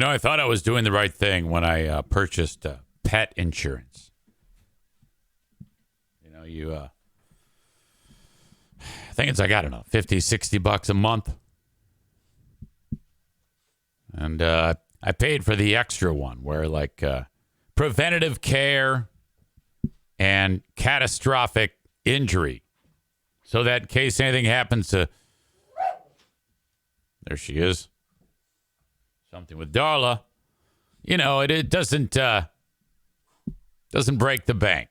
I thought I was doing the right thing when I purchased pet insurance. I think it's, I don't know, $50-$60 a month. And I paid for the extra one where like preventative care and catastrophic injury. So that in case anything happens to, there she is. Something with Darla. It doesn't break the bank.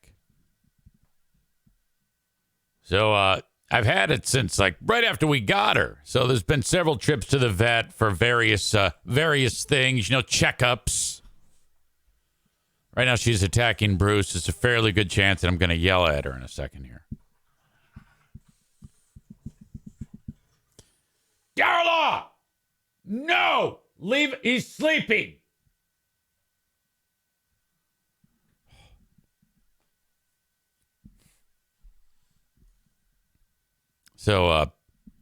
So I've had it since like right after we got her. So there's been several trips to the vet for various things, checkups. Right now she's attacking Bruce. It's a fairly good chance that I'm going to yell at her in a second here. Darla! No! Leave. He's sleeping. So,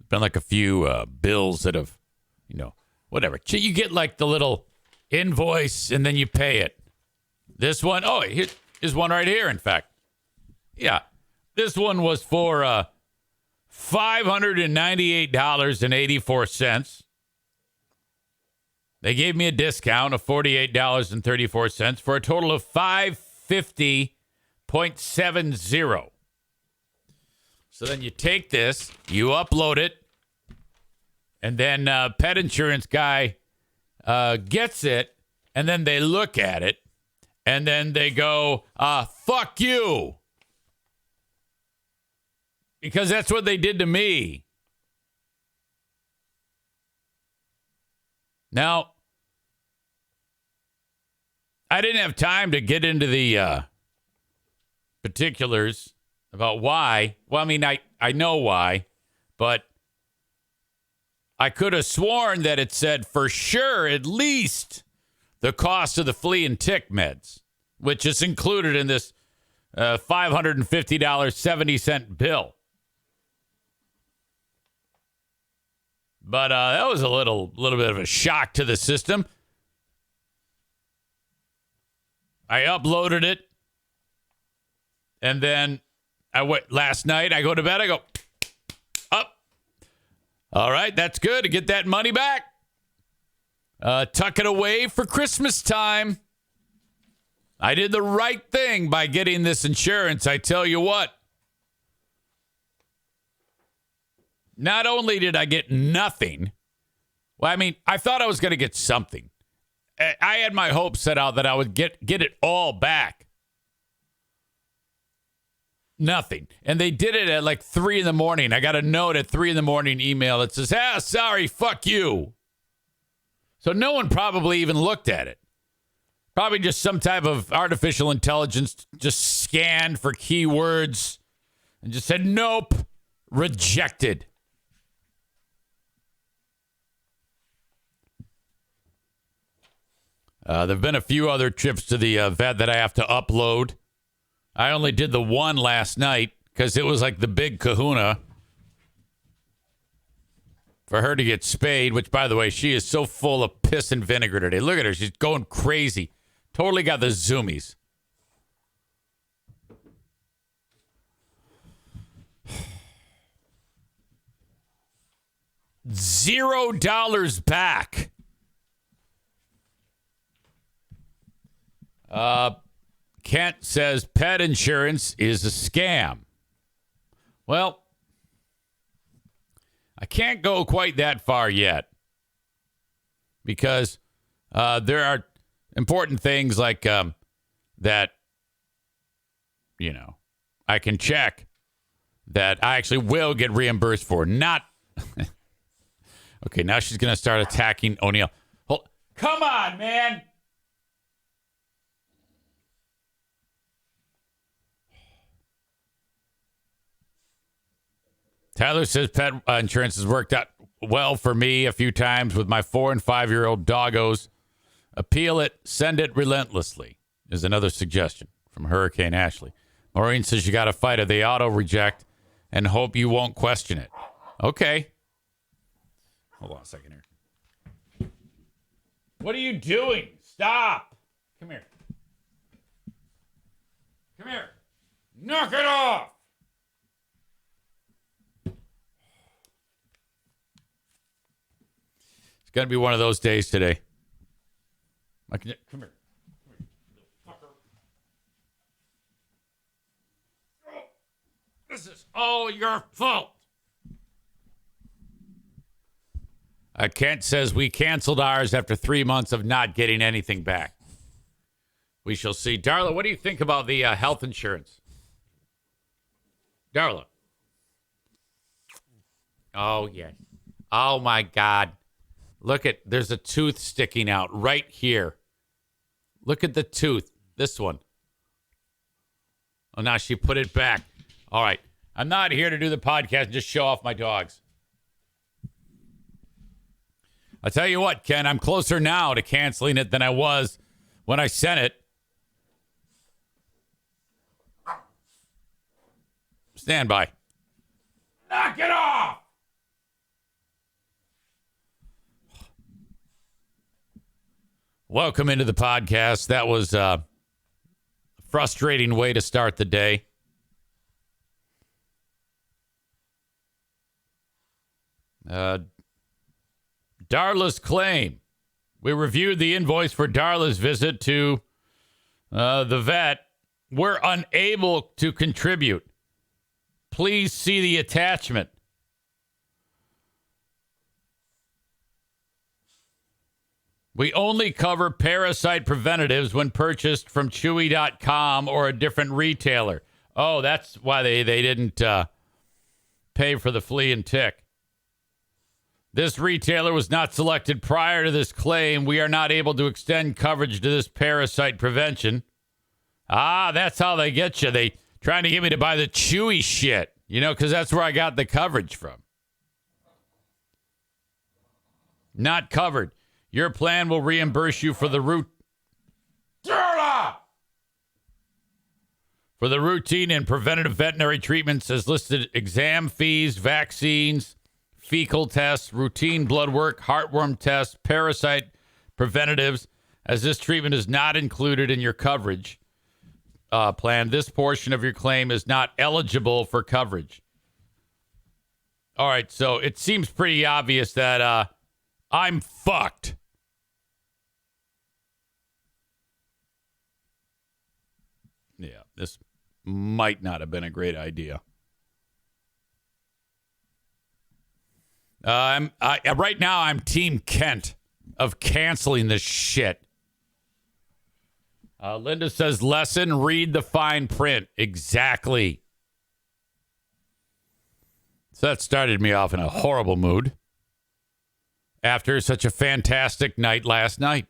been like a few bills that have, whatever. You get like the little invoice and then you pay it. This one, here's one right here, in fact. Yeah. This one was for $598.84. They gave me a discount of $48.34 for a total of $550.70. So then you take this, you upload it, and then pet insurance guy gets it, and then they look at it, and then they go, fuck you. Because that's what they did to me. Now, I didn't have time to get into the particulars about why. Well, I mean, I know why, but I could have sworn that it said for sure at least the cost of the flea and tick meds, which is included in this $550.70 bill. But that was a little bit of a shock to the system. I uploaded it, and then I went last night. I go to bed. I go up. All right, that's good to get that money back. Tuck it away for Christmas time. I did the right thing by getting this insurance. I tell you what. Not only did I get nothing, well, I mean, I thought I was going to get something. I had my hopes set out that I would get it all back. Nothing. And they did it at like 3 a.m. I got a note at 3 a.m. email that says, sorry, fuck you. So no one probably even looked at it. Probably just some type of artificial intelligence just scanned for keywords and just said, nope, rejected. There have been a few other trips to the vet that I have to upload. I only did the one last night because it was like the big kahuna for her to get spayed, which, by the way, she is so full of piss and vinegar today. Look at her. She's going crazy. Totally got the zoomies. $0 back. Kent says pet insurance is a scam. Well, I can't go quite that far yet because there are important things like that, I can check that I actually will get reimbursed for. Not. Okay, now she's going to start attacking O'Neill. Come on, man. Tyler says pet insurance has worked out well for me a few times with my 4- and 5-year-old doggos. Appeal it, send it relentlessly is another suggestion from Hurricane Ashley. Maureen says you got to fight it. They auto-reject and hope you won't question it. Okay. Hold on a second here. What are you doing? Stop. Come here. Come here. Knock it off. It's going to be one of those days today. Come here. Come here, little fucker. Oh, this is all your fault. Kent says we canceled ours after 3 months of not getting anything back. We shall see. Darla, what do you think about the health insurance? Darla. Oh, yes. Oh, my God. Look at, there's a tooth sticking out right here. Look at the tooth. This one. Oh, now she put it back. All right. I'm not here to do the podcast and just show off my dogs. I'll tell you what, Ken, I'm closer now to canceling it than I was when I sent it. Stand by. Knock it off! Welcome into the podcast. That was a frustrating way to start the day. Darla's claim. We reviewed the invoice for Darla's visit to the vet. We're unable to contribute. Please see the attachment. We only cover parasite preventatives when purchased from Chewy.com or a different retailer. Oh, that's why they didn't pay for the flea and tick. This retailer was not selected prior to this claim. We are not able to extend coverage to this parasite prevention. Ah, that's how they get you. They trying to get me to buy the Chewy shit, you know, because that's where I got the coverage from. Not covered. Your plan will reimburse you for the for the routine and preventative veterinary treatments as listed: exam fees, vaccines, fecal tests, routine blood work, heartworm tests, parasite preventatives. As this treatment is not included in your coverage plan, this portion of your claim is not eligible for coverage. All right, so it seems pretty obvious that I'm fucked. Yeah, this might not have been a great idea. Right now, I'm Team Kent of canceling this shit. Linda says, lesson, read the fine print. Exactly. So that started me off in a horrible mood after such a fantastic night last night.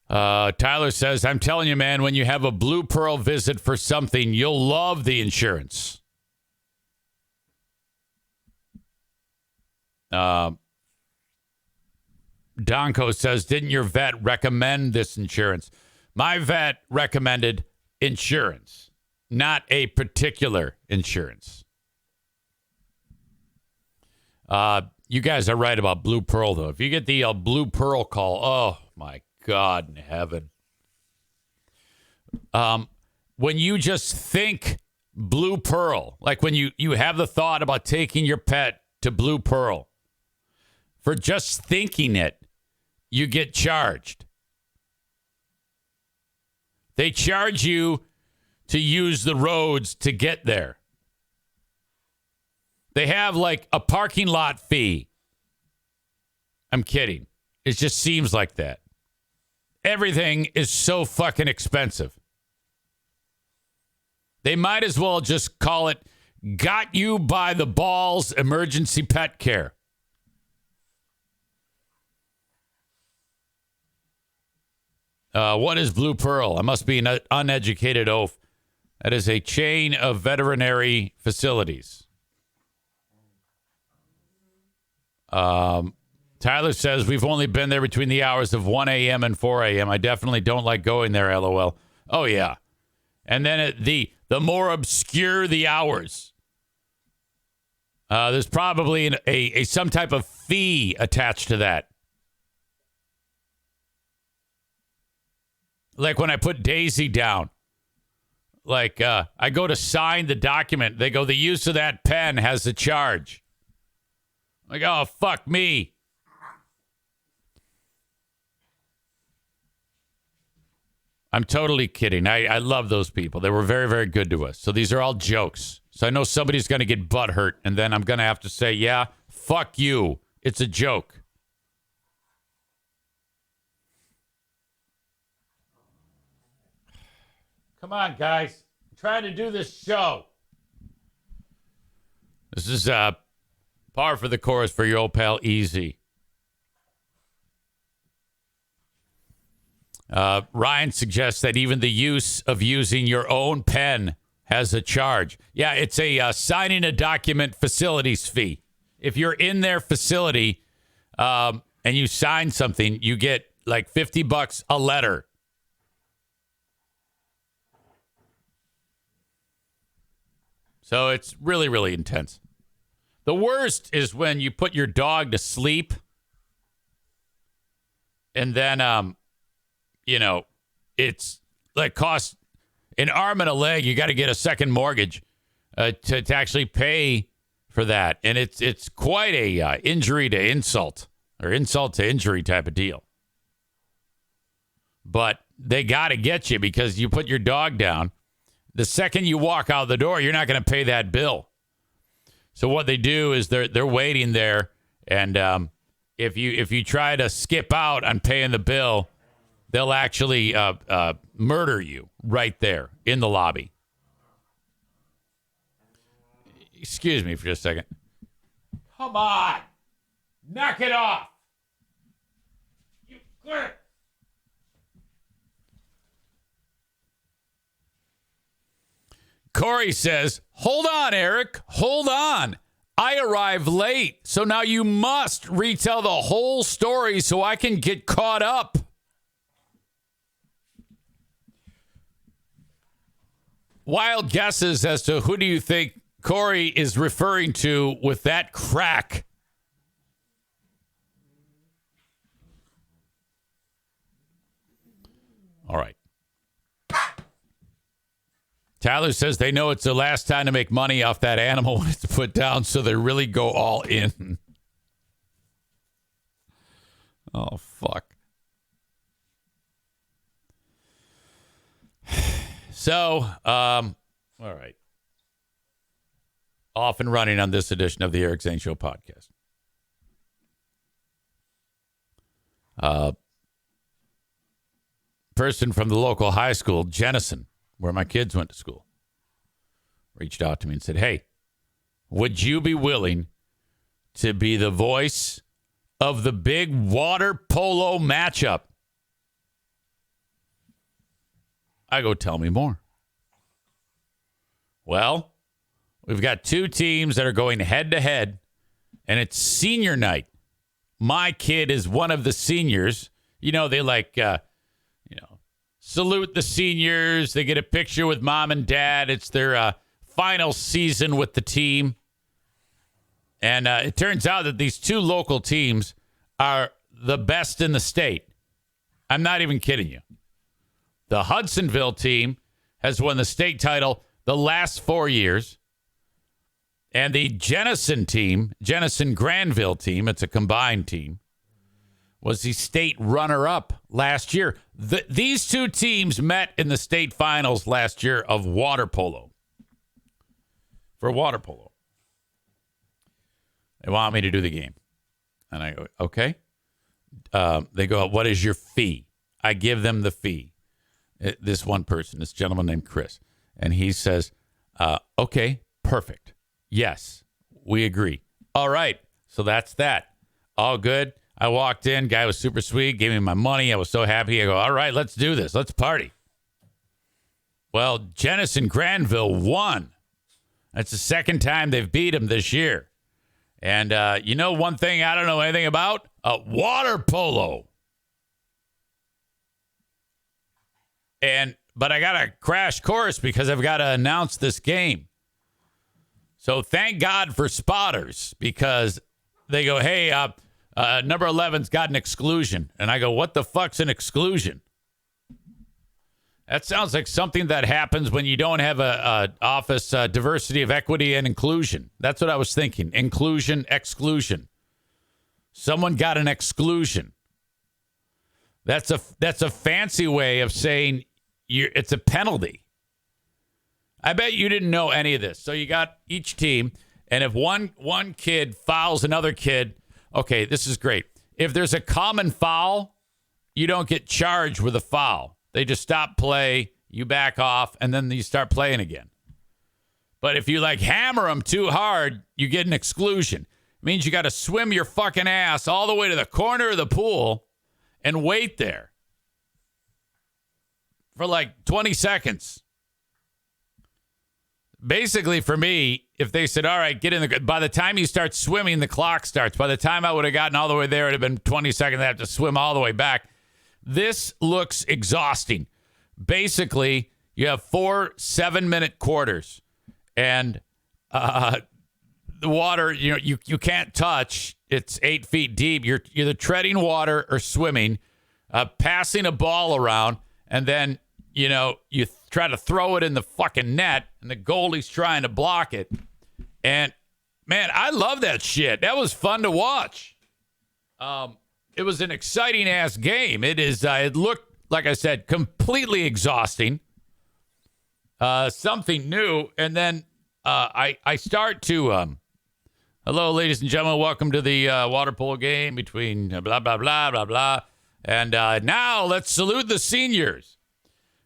Tyler says, I'm telling you, man, when you have a Blue Pearl visit for something, you'll love the insurance. Donko says, didn't your vet recommend this insurance? My vet recommended insurance, not a particular insurance. You guys are right about Blue Pearl, though. If you get the Blue Pearl call, oh, my God in heaven. When you just think Blue Pearl, like when you have the thought about taking your pet to Blue Pearl, for just thinking it, you get charged. They charge you to use the roads to get there. They have like a parking lot fee. I'm kidding. It just seems like that. Everything is so fucking expensive. They might as well just call it got you by the balls emergency pet care. What is Blue Pearl? I must be an uneducated oaf. That is a chain of veterinary facilities. Tyler says, we've only been there between the hours of 1 a.m. and 4 a.m. I definitely don't like going there, LOL. Oh, yeah. And then the more obscure the hours, There's probably a some type of fee attached to that. Like when I put Daisy down, like I go to sign the document. They go, the use of that pen has a charge. Like, oh, fuck me. I'm totally kidding. I love those people. They were very, very good to us. So these are all jokes. So I know somebody's going to get butthurt, and then I'm going to have to say, yeah, fuck you. It's a joke. Come on, guys. I'm trying to do this show. This is par for the course for your old pal Easy. Ryan suggests that even the use of using your own pen has a charge. Yeah, it's a signing a document facilities fee. If you're in their facility and you sign something, you get like $50 a letter. So it's really, really intense. The worst is when you put your dog to sleep and then, it's like costs an arm and a leg. You got to get a second mortgage to actually pay for that. And it's quite a injury to insult or insult to injury type of deal. But they got to get you because you put your dog down. The second you walk out the door, you're not going to pay that bill. So what they do is they're waiting there, and if you try to skip out on paying the bill, they'll actually murder you right there in the lobby. Excuse me for just a second. Come on, knock it off. You clear. Corey says, hold on, Eric. Hold on. I arrived late, so now you must retell the whole story so I can get caught up. Wild guesses as to who do you think Corey is referring to with that crack? All right. Tyler says they know it's the last time to make money off that animal when it's put down, so they really go all in. Oh, fuck. So, all right. Off and running on this edition of the Eric Zane Show podcast. Person from the local high school, Jennison, where my kids went to school, reached out to me and said, hey, would you be willing to be the voice of the big water polo matchup? I go, tell me more. Well, we've got two teams that are going head to head, and it's senior night. My kid is one of the seniors. You know, they salute the seniors. They get a picture with mom and dad. It's their final season with the team. And it turns out that these two local teams are the best in the state. I'm not even kidding you. The Hudsonville team has won the state title the last 4 years. And the Jennison team, Jennison Granville team, it's a combined team, was the state runner-up last year. These two teams met in the state finals last year of water polo. For water polo. They want me to do the game. And I go, okay. They go, what is your fee? I give them the fee. This one person, this gentleman named Chris. And he says, okay, perfect. Yes, we agree. All right. So that's that. All good. I walked in. Guy was super sweet. Gave me my money. I was so happy. I go, all right, let's do this. Let's party. Well, Jennison Granville won. That's the second time they've beat him this year. And you know one thing I don't know anything about? Water polo. But I got a crash course because I've got to announce this game. So thank God for spotters, because they go, hey, number 11's got an exclusion. And I go, what the fuck's an exclusion? That sounds like something that happens when you don't have a office diversity of equity and inclusion. That's what I was thinking. Inclusion, exclusion. Someone got an exclusion. That's a fancy way of saying it's a penalty. I bet you didn't know any of this. So you got each team, and if one kid fouls another kid, okay, this is great. If there's a common foul, you don't get charged with a foul. They just stop play, you back off, and then you start playing again. But if you hammer them too hard, you get an exclusion. It means you got to swim your fucking ass all the way to the corner of the pool and wait there for 20 seconds. Basically, for me, if they said, all right, get in by the time you start swimming, the clock starts. By the time I would have gotten all the way there, it would have been 20 seconds. I have to swim all the way back. This looks exhausting. Basically, you have 4 7-minute quarters, and the water, you can't touch. It's 8 feet deep. You're either treading water or swimming, passing a ball around, and then you try to throw it in the fucking net, and the goalie's trying to block it. And man, I love that shit. That was fun to watch. It was an exciting ass game. It is. It looked, like I said, completely exhausting. Something new, and then I start to. Hello, ladies and gentlemen. Welcome to the water polo game between blah blah blah blah blah. And now let's salute the seniors.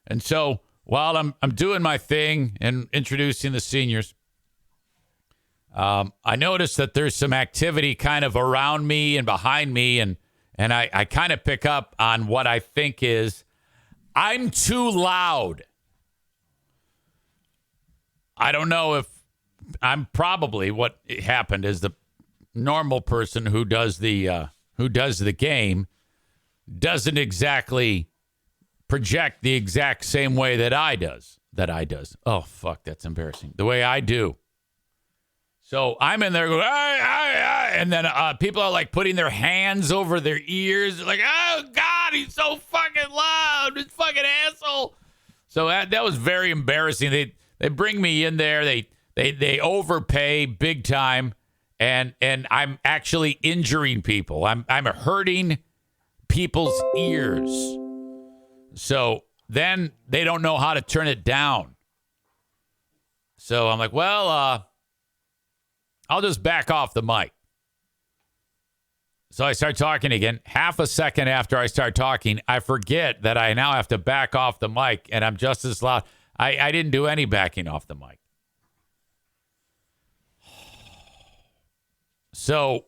And so while I'm doing my thing and introducing the seniors, I noticed that there's some activity kind of around me and behind me, and I kind of pick up on what I think is I'm too loud. I don't know if I'm probably what happened is the normal person who does the game doesn't exactly project the exact same way that I does. Oh, fuck, that's embarrassing. The way I do. So I'm in there going, and then people are putting their hands over their ears. They're like, oh, God, he's so fucking loud. This fucking asshole. So that was very embarrassing. They bring me in there. They overpay big time, and I'm actually injuring people. I'm hurting people's ears. So then they don't know how to turn it down. So I'm like, well, I'll just back off the mic. So I start talking again. Half a second after I start talking, I forget that I now have to back off the mic, and I'm just as loud. I didn't do any backing off the mic. So it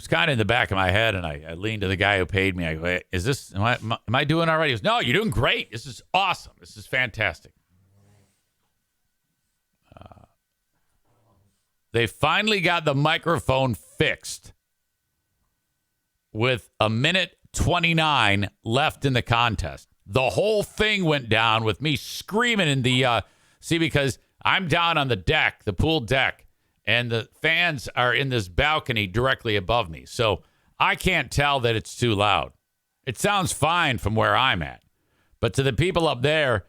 was kind of in the back of my head, and I leaned to the guy who paid me. I go, hey, am I doing all right? He goes, no, you're doing great. This is awesome. This is fantastic. They finally got the microphone fixed with 1:29 left in the contest. The whole thing went down with me screaming in the, because I'm down on the deck, the pool deck, and the fans are in this balcony directly above me. So I can't tell that it's too loud. It sounds fine from where I'm at. But to the people up there,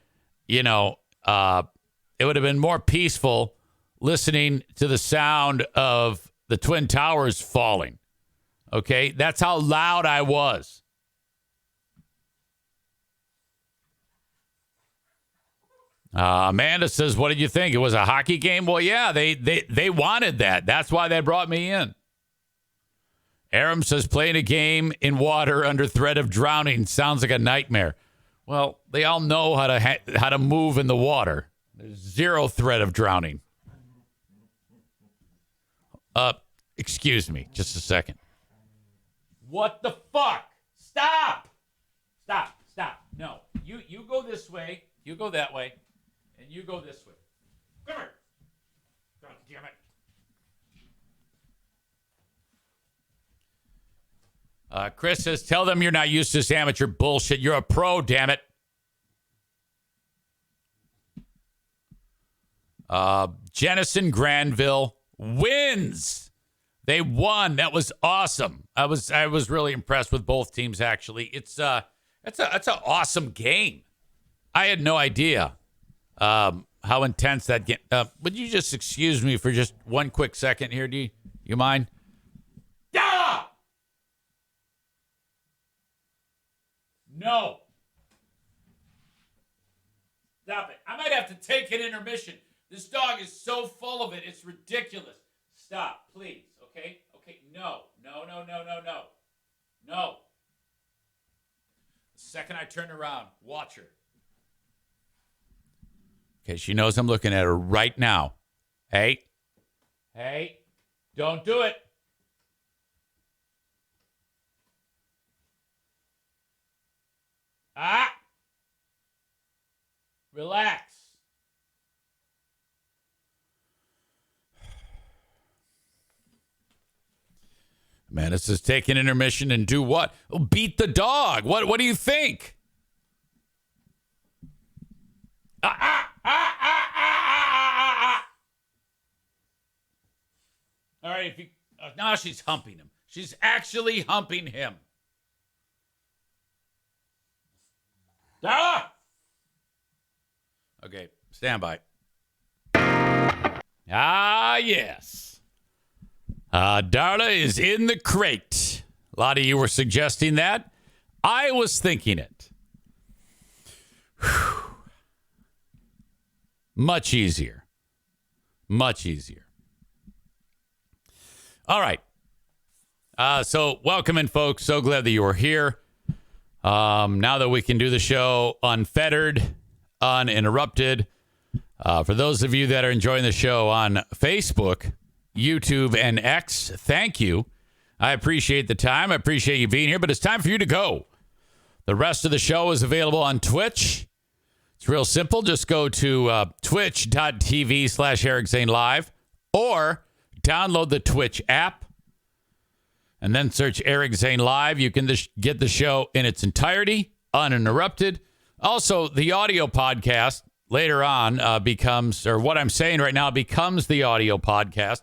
it would have been more peaceful listening to the sound of the Twin Towers falling. Okay? That's how loud I was. Amanda says, what did you think? It was a hockey game? Well, yeah, they wanted that. That's why they brought me in. Aram says, playing a game in water under threat of drowning sounds like a nightmare. Well, they all know how to move in the water. There's zero threat of drowning. Excuse me, just a second. What the fuck? Stop! No, you go this way. You go that way. And you go this way. Come here. God damn it. Chris says, tell them you're not used to this amateur bullshit. You're a pro, damn it. Jennison Granville wins. They won. That was awesome. I was really impressed with both teams. Actually, it's an awesome game. I had no idea how intense that game. Would you just excuse me for just one quick second here? Do you mind? Yeah. No. Stop it. I might have to take an intermission. This dog is so full of it. It's ridiculous. Stop, please. Okay? Okay. No. No. The second I turn around, watch her. Okay, she knows I'm looking at her right now. Hey, don't do it. Relax. Man, this is take an intermission and do what? Oh, beat the dog. What do you think? All right, now she's humping him. She's actually humping him. Darla! Okay, stand by. Yes. Darla is in the crate. A lot of you were suggesting that. I was thinking it. Whew. Much easier. All right. So welcome in, folks. So glad that you are here. Now that we can do the show unfettered, uninterrupted. For those of you that are enjoying the show on Facebook, YouTube, and X, thank you. I appreciate the time. I appreciate you being here, but it's time for you to go. The rest of the show is available on Twitch. It's real simple. Just go to twitch.tv/Eric Zane Live or download the Twitch app and then search Eric Zane Live. You can get the show in its entirety, uninterrupted. Also, the audio podcast later on becomes, or what I'm saying right now becomes the audio podcast,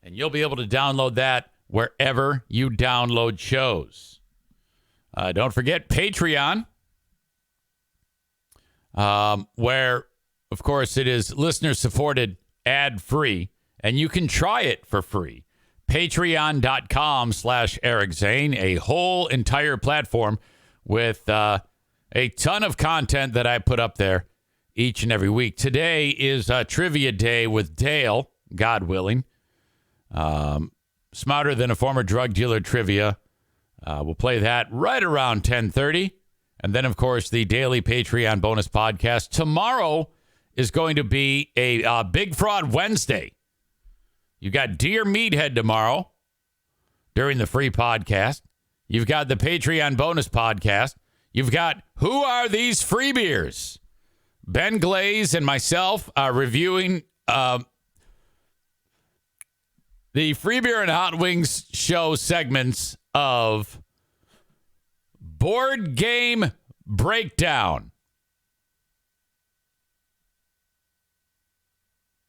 and you'll be able to download that wherever you download shows. Don't forget Patreon, where, of course, it is listener-supported, ad-free, and you can try it for free. Patreon.com/Eric Zane, a whole entire platform with a ton of content that I put up there each and every week. Today is Trivia Day with Dale, God willing. Smarter Than a Former Drug Dealer Trivia. We'll play that right around 10:30. And then, of course, the daily Patreon bonus podcast. Tomorrow is going to be a Big Fraud Wednesday. You got Dear Meathead tomorrow during the free podcast. You've got the Patreon bonus podcast. You've got Who Are These Free Beers? Ben Glaze and myself are reviewing the Free Beer and Hot Wings show segments of Board Game Breakdown.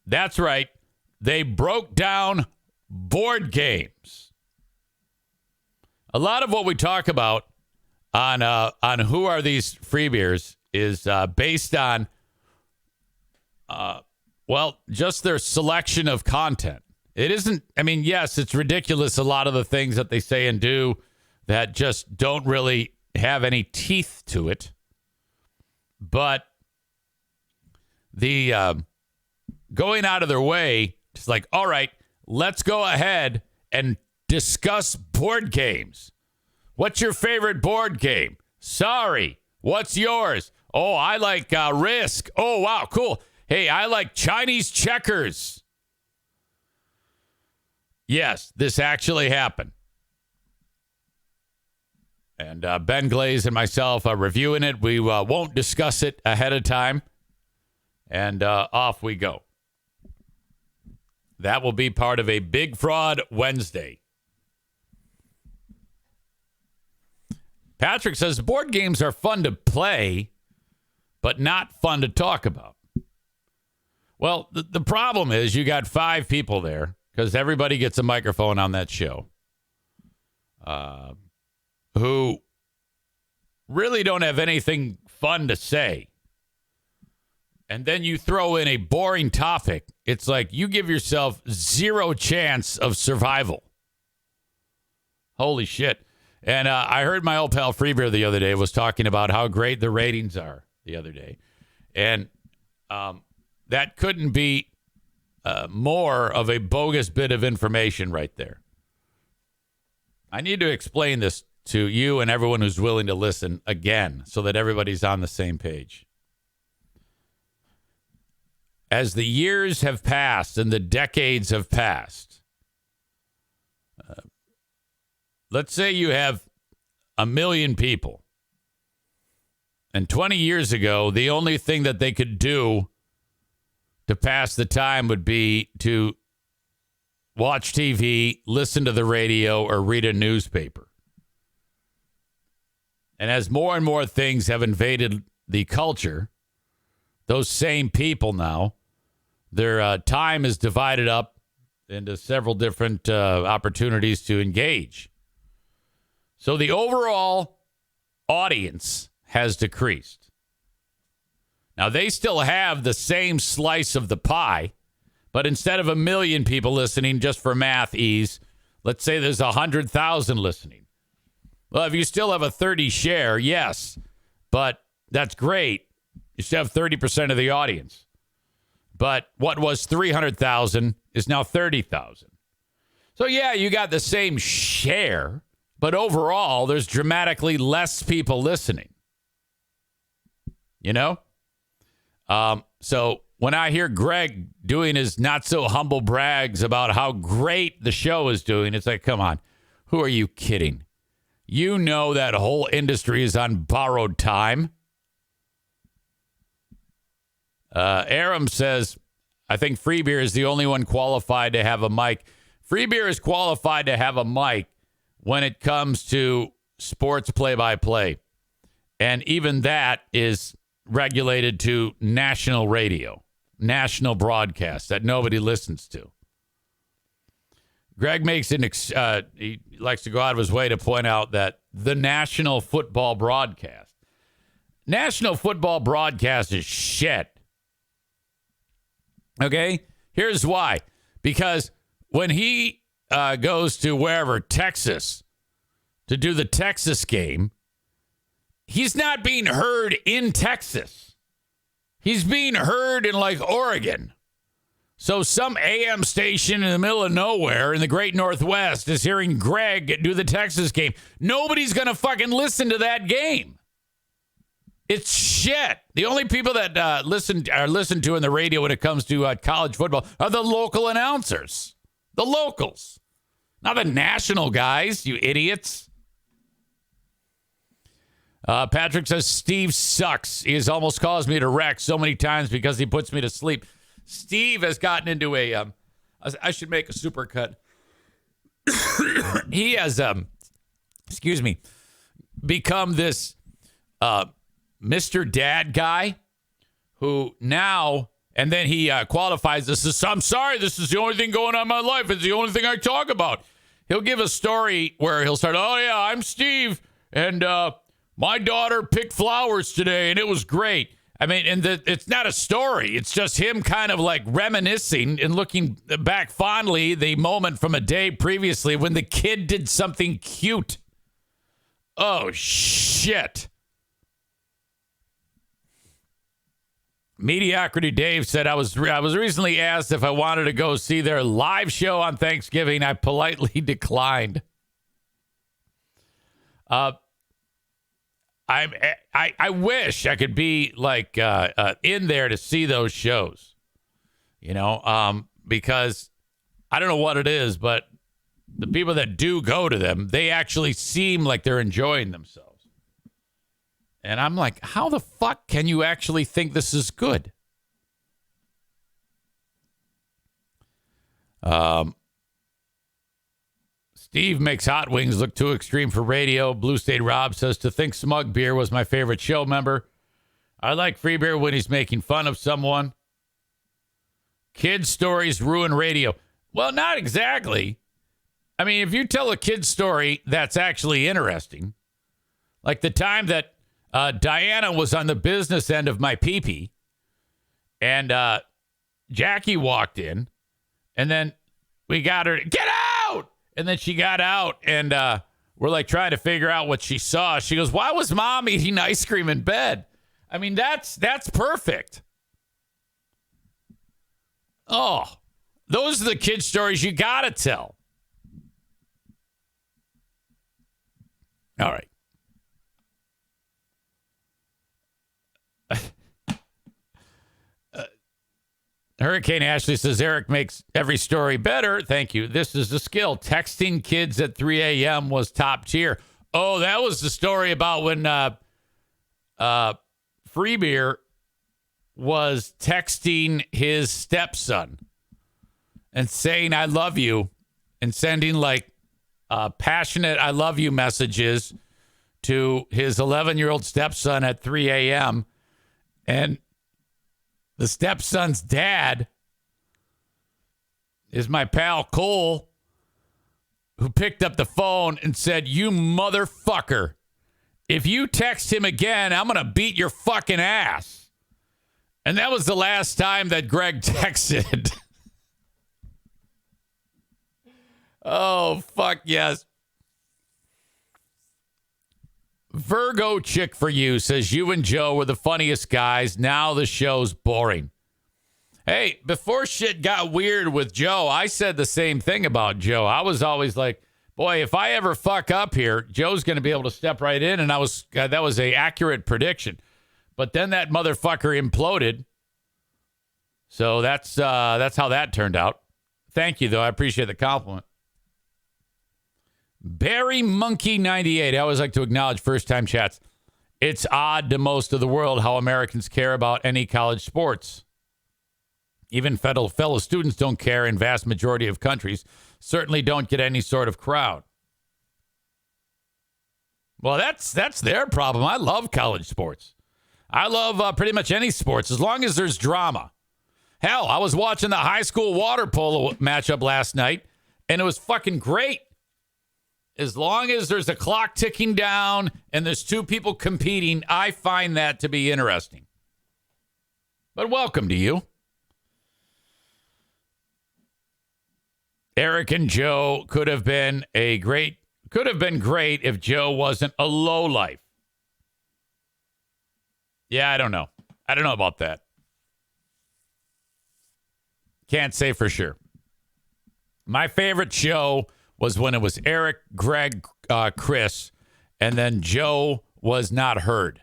That's right. They broke down board games. A lot of what we talk about on Who Are These Free Beers is based on, just their selection of content. It isn't, yes, it's ridiculous, a lot of the things that they say and do that just don't really have any teeth to it. But the going out of their way, it's like, all right, let's go ahead and discuss board games. What's your favorite board game? Sorry. What's yours? Oh, I like Risk. Oh, wow, cool. Hey, I like Chinese checkers. Yes, this actually happened. And Ben Glaze and myself are reviewing it. We won't discuss it ahead of time. And off we go. That will be part of a Big Fraud Wednesday. Patrick says board games are fun to play, but not fun to talk about. Well, the problem is you got 5 people there because everybody gets a microphone on that show who really don't have anything fun to say. And then you throw in a boring topic. It's like you give yourself 0 chance of survival. Holy shit. And I heard my old pal Freebeer the other day was talking about how great the ratings are the other day. And that couldn't be more of a bogus bit of information right there. I need to explain this to you and everyone who's willing to listen again so that everybody's on the same page. As the years have passed and the decades have passed, let's say you have 1 million people. And 20 years ago, the only thing that they could do to pass the time would be to watch TV, listen to the radio, or read a newspaper. And as more and more things have invaded the culture, those same people now, their time is divided up into several different opportunities to engage. So the overall audience has decreased. Now, they still have the same slice of the pie, but instead of 1 million people listening, just for math ease, let's say there's 100,000 listening. Well, if you still have a 30 share, yes, but that's great. You still have 30% of the audience. But what was 300,000 is now 30,000. So, yeah, you got the same share, but overall, there's dramatically less people listening. You know? So when I hear Greg doing his not so humble brags about how great the show is doing, it's like, come on, who are you kidding? You know that whole industry is on borrowed time. Aram says, I think Freebeer is the only one qualified to have a mic. Freebeer is qualified to have a mic when it comes to sports play-by-play. And even that is regulated to national radio, national broadcast that nobody listens to. Greg makes he likes to go out of his way to point out that the national football broadcast is shit. Okay? Here's why. Because when he goes to wherever, Texas, to do the Texas game, he's not being heard in Texas. He's being heard in, like, Oregon. So some AM station in the middle of nowhere in the great Northwest is hearing Greg do the Texas game. Nobody's going to fucking listen to that game. It's shit. The only people that are listened to in the radio when it comes to college football are the local announcers. The locals. Not the national guys, you idiots. Patrick says, Steve sucks. He has almost caused me to wreck so many times because he puts me to sleep. Steve has gotten into I should make a supercut. He has, become this Mr. Dad guy who now, and then he qualifies this as, I'm sorry, this is the only thing going on in my life. It's the only thing I talk about. He'll give a story where he'll start, oh, yeah, I'm Steve, and my daughter picked flowers today, and it was great. I mean, and it's not a story. It's just him kind of like reminiscing and looking back fondly the moment from a day previously when the kid did something cute. Oh, shit. Mediocrity Dave said, I was recently asked if I wanted to go see their live show on Thanksgiving. I politely declined. I wish I could be like in there to see those shows, because I don't know what it is, but the people that do go to them, they actually seem like they're enjoying themselves. And I'm like, how the fuck can you actually think this is good? Steve makes hot wings look too extreme for radio. Blue State Rob says, to think Smug Beer was my favorite show member. I like Free Beer when he's making fun of someone. Kid stories ruin radio. Well, not exactly. I mean, if you tell a kid story that's actually interesting, like the time that Diana was on the business end of my pee-pee, and Jackie walked in, and then we got her to get out, and then she got out, and we're like trying to figure out what she saw. She goes, "Why was Mom eating ice cream in bed?" I mean, that's perfect. Oh, those are the kid stories you gotta tell. All right. Hurricane Ashley says, Eric makes every story better. Thank you. This is a skill. Texting kids at 3 a.m. was top tier. Oh, that was the story about when Free Beer was texting his stepson and saying, I love you, and sending like passionate I love you messages to his 11-year-old stepson at 3 a.m. And the stepson's dad is my pal Cole, who picked up the phone and said, "You motherfucker, if you text him again, I'm going to beat your fucking ass." And that was the last time that Greg texted. Oh, fuck yes. Virgo chick for you says, you and Joe were the funniest guys. Now the show's boring. Hey, before shit got weird with Joe, I said the same thing about Joe. I was always like, boy, if I ever fuck up here, Joe's going to be able to step right in. And that was a accurate prediction. But then that motherfucker imploded. So that's how that turned out. Thank you, though. I appreciate the compliment. Barry Monkey 98. I always like to acknowledge first-time chats. It's odd to most of the world how Americans care about any college sports. Even fellow students don't care in vast majority of countries. Certainly don't get any sort of crowd. Well, that's their problem. I love college sports. I love pretty much any sports as long as there's drama. Hell, I was watching the high school water polo matchup last night, and it was fucking great. As long as there's a clock ticking down and there's two people competing, I find that to be interesting. But welcome to you. Eric and Joe could have been great if Joe wasn't a lowlife. Yeah, I don't know. I don't know about that. Can't say for sure. My favorite show was when it was Eric, Greg, Chris, and then Joe was not heard.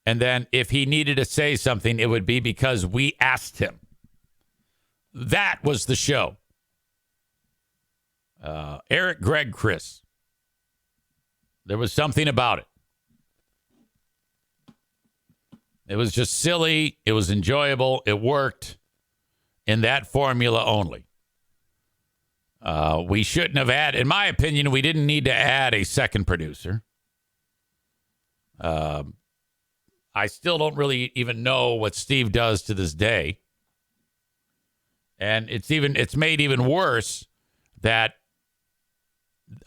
And then if he needed to say something, it would be because we asked him. That was the show. Eric, Greg, Chris. There was something about it. It was just silly. It was enjoyable. It worked in that formula only. We shouldn't have had, in my opinion, we didn't need to add a second producer. I still don't really even know what Steve does to this day. And it's made even worse that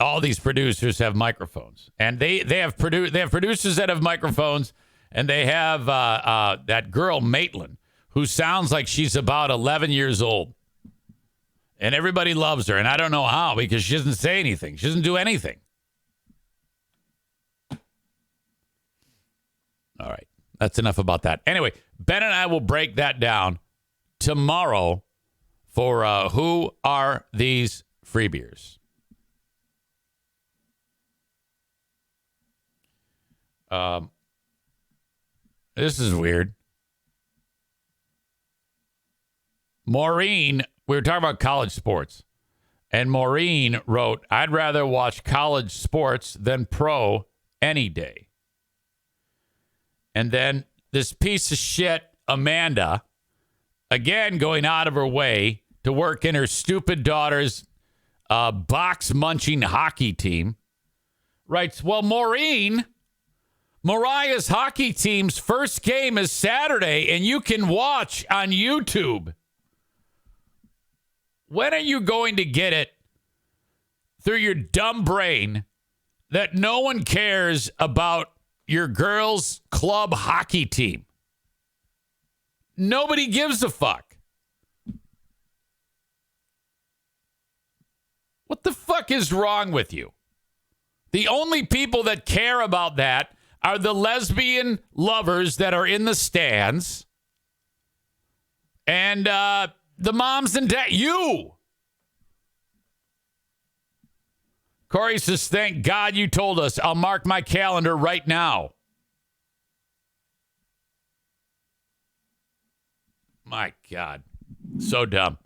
all these producers have microphones. And they have producers that have microphones, and they have that girl Maitland, who sounds like she's about 11 years old. And everybody loves her. And I don't know how, because she doesn't say anything. She doesn't do anything. All right. That's enough about that. Anyway, Ben and I will break that down tomorrow for who are these free beers. This is weird. Maureen, we were talking about college sports, and Maureen wrote, I'd rather watch college sports than pro any day. And then this piece of shit, Amanda, again going out of her way to work in her stupid daughter's box-munching hockey team, writes, well, Maureen, Mariah's hockey team's first game is Saturday, and you can watch on YouTube. When are you going to get it through your dumb brain that no one cares about your girls' club hockey team? Nobody gives a fuck. What the fuck is wrong with you? The only people that care about that are the lesbian lovers that are in the stands and the moms and dad. You. Corey says, thank God you told us. I'll mark my calendar right now. My God. So dumb.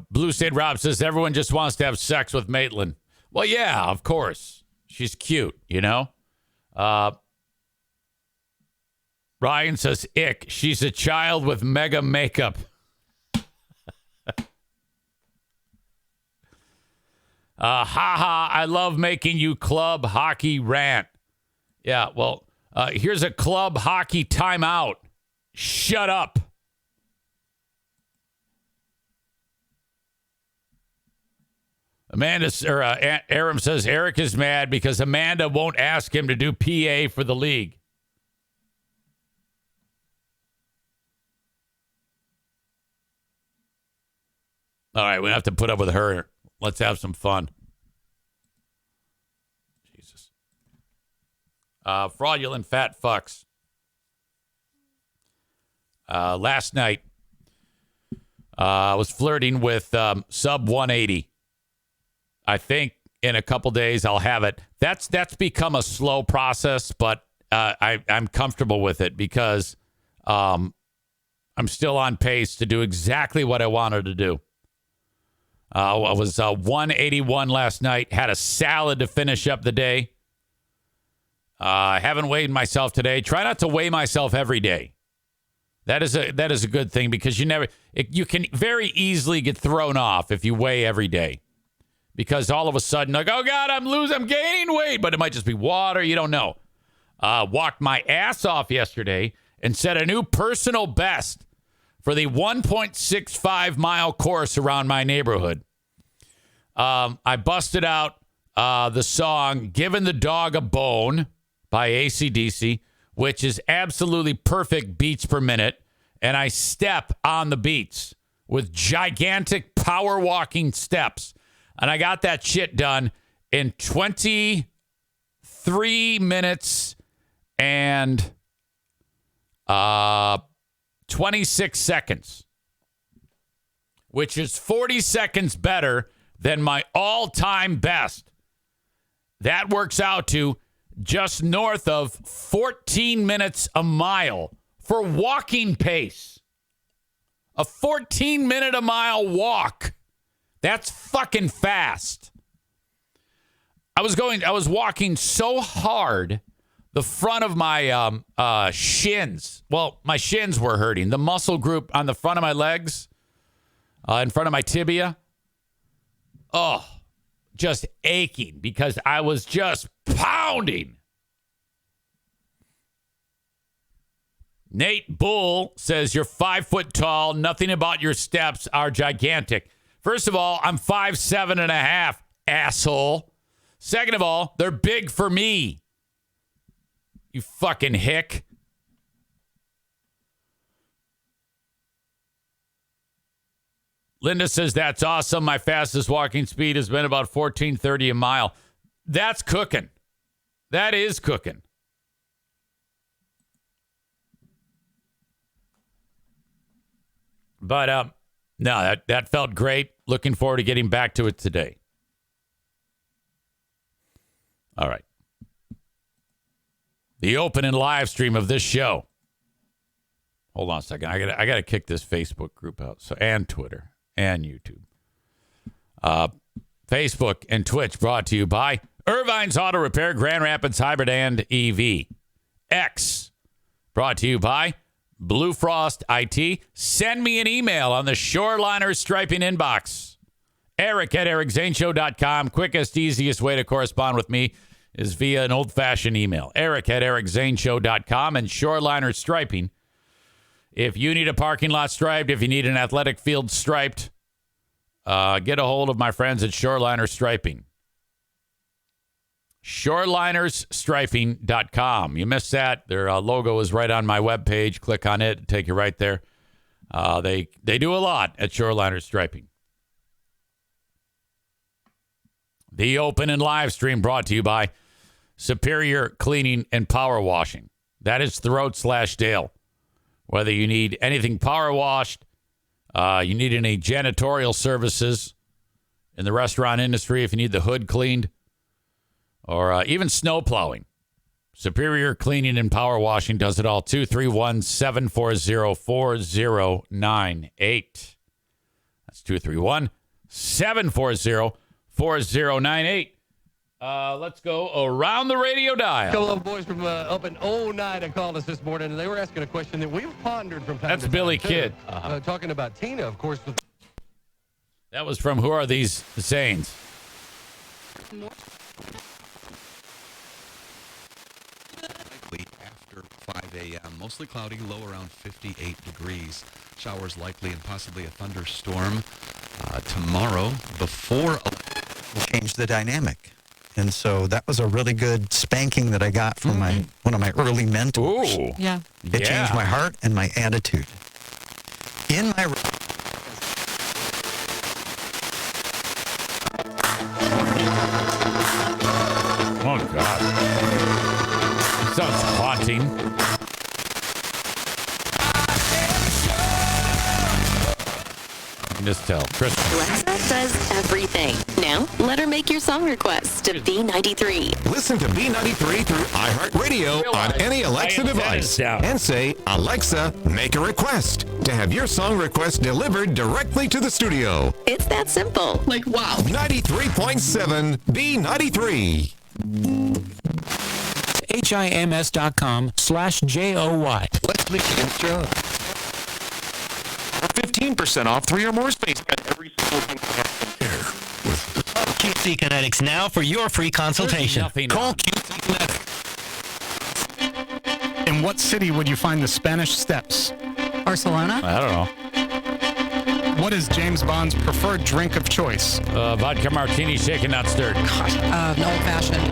Blue State Rob says, everyone just wants to have sex with Maitland. Well, yeah, of course. She's cute, you know? Ryan says, ick. She's a child with mega makeup. Haha, I love making you club hockey rant. Yeah, well, here's a club hockey timeout. Shut up. Aram says Eric is mad because Amanda won't ask him to do PA for the league. All right, we have to put up with her. Let's have some fun. Jesus. Fraudulent fat fucks. Last night, I was flirting with sub 180. I think in a couple days I'll have it. That's become a slow process, but I'm comfortable with it because I'm still on pace to do exactly what I wanted to do. I was 181 last night. Had a salad to finish up the day. I haven't weighed myself today. Try not to weigh myself every day. That is a good thing because you can very easily get thrown off if you weigh every day. Because all of a sudden, like, oh God, I'm gaining weight, but it might just be water. You don't know. Walked my ass off yesterday and set a new personal best for the 1.65 mile course around my neighborhood. I busted out the song "Giving the Dog a Bone" by AC/DC, which is absolutely perfect beats per minute. And I step on the beats with gigantic power walking steps. And I got that shit done in 23 minutes and 26 seconds, which is 40 seconds better than my all-time best. That works out to just north of 14 minutes a mile for walking pace. A 14-minute a mile walk. That's fucking fast. I was walking so hard, the front of my shins. Well, my shins were hurting. The muscle group on the front of my legs, in front of my tibia. Oh, just aching because I was just pounding. Nate Bull says, you're 5 foot tall. Nothing about your steps are gigantic. First of all, I'm 5'7.5", asshole. Second of all, they're big for me. You fucking hick. Linda says, that's awesome. My fastest walking speed has been about 14:30 a mile. That's cooking. That is cooking. But, no, that felt great. Looking forward to getting back to it today. All right. The open and live stream of this show. Hold on a second. I got to kick this Facebook group out. And Twitter and YouTube. Facebook and Twitch brought to you by Irvine's Auto Repair, Grand Rapids Hybrid and EV. X brought to you by Blue Frost IT. Send me an email on the Shoreliner Striping inbox. Eric@ericzaneshow.com. Quickest, easiest way to correspond with me is via an old-fashioned email. Eric@ericzaneshow.com and Shoreliner Striping If you need a parking lot striped, if you need an athletic field striped, get a hold of my friends at Shoreliner Striping. ShorelinersStriping.com. You missed that. Their logo is right on my webpage. Click on it. Take you right there. They do a lot at Shoreliner Striping. The open and live stream brought to you by Superior Cleaning and Power Washing. That is Throat/Dale. Whether you need anything power washed, you need any janitorial services in the restaurant industry, if you need the hood cleaned, or even snow plowing. Superior Cleaning and Power Washing does it all. 231-740-4098. That's 231-740-4098. Let's go around the radio dial. A couple of boys from up in 09 called us this morning, and they were asking a question that we've pondered from time to time. That's Billy Kidd. Talking about Tina, of course. That was from Who Are These Zanes? Likely after 5 a.m. Mostly cloudy, low around 58 degrees. Showers likely and possibly a thunderstorm tomorrow before. Will change the dynamic. And so that was a really good spanking that I got from one of my early mentors. Ooh. Yeah. It changed my heart and my attitude. In my Oh, God. Sounds haunting. You can just tell. Kristen. Alexa does everything. Now, let her make your song request to B93. Listen to B93 through iHeartRadio on any Alexa device and say, Alexa, make a request to have your song request delivered directly to the studio. It's that simple. Like, wow. 93.7 B93. HIMS.com/JOY. Let's make the intro. 15% off 3 or more space at every single thing. QC Kinetics now for your free consultation. Call QC Kinetics. In what city would you find the Spanish Steps? Barcelona? I don't know. What is James Bond's preferred drink of choice? Vodka martini, shaken, not stirred. An old-fashioned.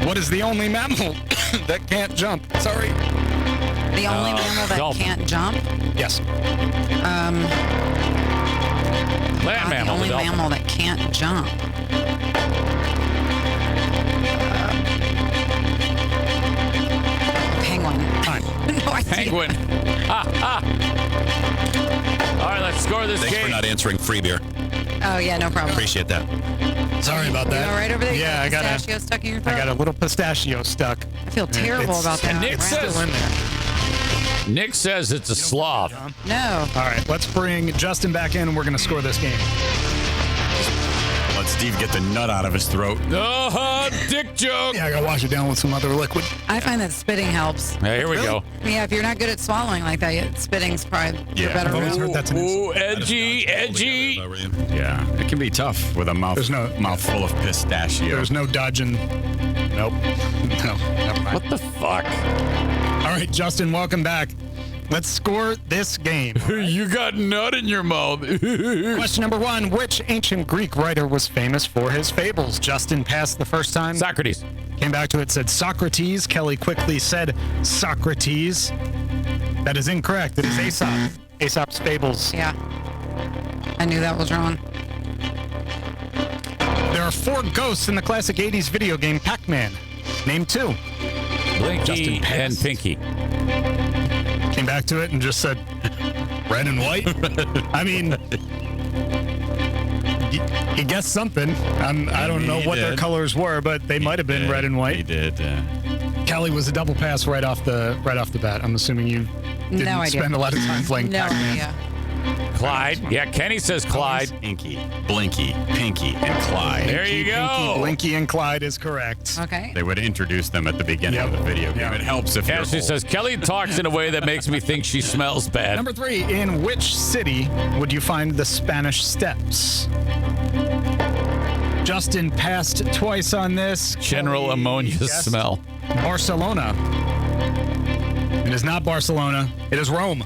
What is the only mammal that can't jump? Sorry. The only mammal that dolphin. can't jump? Yes. Land mammal. The only dolphin. mammal that can't jump. Penguin. No idea. Penguin. All right, let's score this Thanks game. for not answering free beer. Oh, yeah, no problem. Appreciate that. Sorry about that. You all right over there? You Yeah, got I got pistachio stuck in your throat? I got a little pistachio stuck. I feel terrible It's- about that. And Nick Wow. says- Still in there. Nick says it's a sloth. No. All right, let's bring Justin back in, and we're going to score this game. Let Steve get the nut out of his throat. Oh, dick joke. Yeah, I got to wash it down with some other liquid. I find that spitting helps. Hey, here we go. Yeah, if you're not good at swallowing like that, spitting's probably your better I've always route. heard that's an Ooh, edgy, edgy. Yeah, it can be tough with a There's no- mouthful of pistachio. There's no dodging. Nope. No, never mind. What the fuck? All right, Justin, welcome back. Let's score this game. You got nut in your mouth. Question number 1. Which ancient Greek writer was famous for his fables? Justin passed the first time. Socrates. Came back to it, said Socrates. Kelly quickly said Socrates. That is incorrect. It is Aesop. Aesop's fables. Yeah. I knew that was wrong. There are 4 ghosts in the classic 80s video game Pac-Man. Name 2. Blinky Justin and passed. Pinky. Came back to it and just said red and white. I mean, he guessed something. I don't know what their colors were, but they might have been red and He white. did. Kelly was a double pass right off the bat. I'm assuming you didn't No idea. spend a lot of time playing No Pac-Man. idea. Clyde. Yeah, Kenny says Clyde. Inky, Blinky, Pinky, and Clyde. There you Pinky, go. Blinky, and Clyde is correct. Okay. They would introduce them at the beginning of the video game. It helps if you're Ashley old. says Kelly talks in a way that makes me think she smells bad. Number 3, in which city would you find the Spanish Steps? Justin passed twice on this. General Kelly ammonia guessed smell. Barcelona. It is not Barcelona. It is Rome.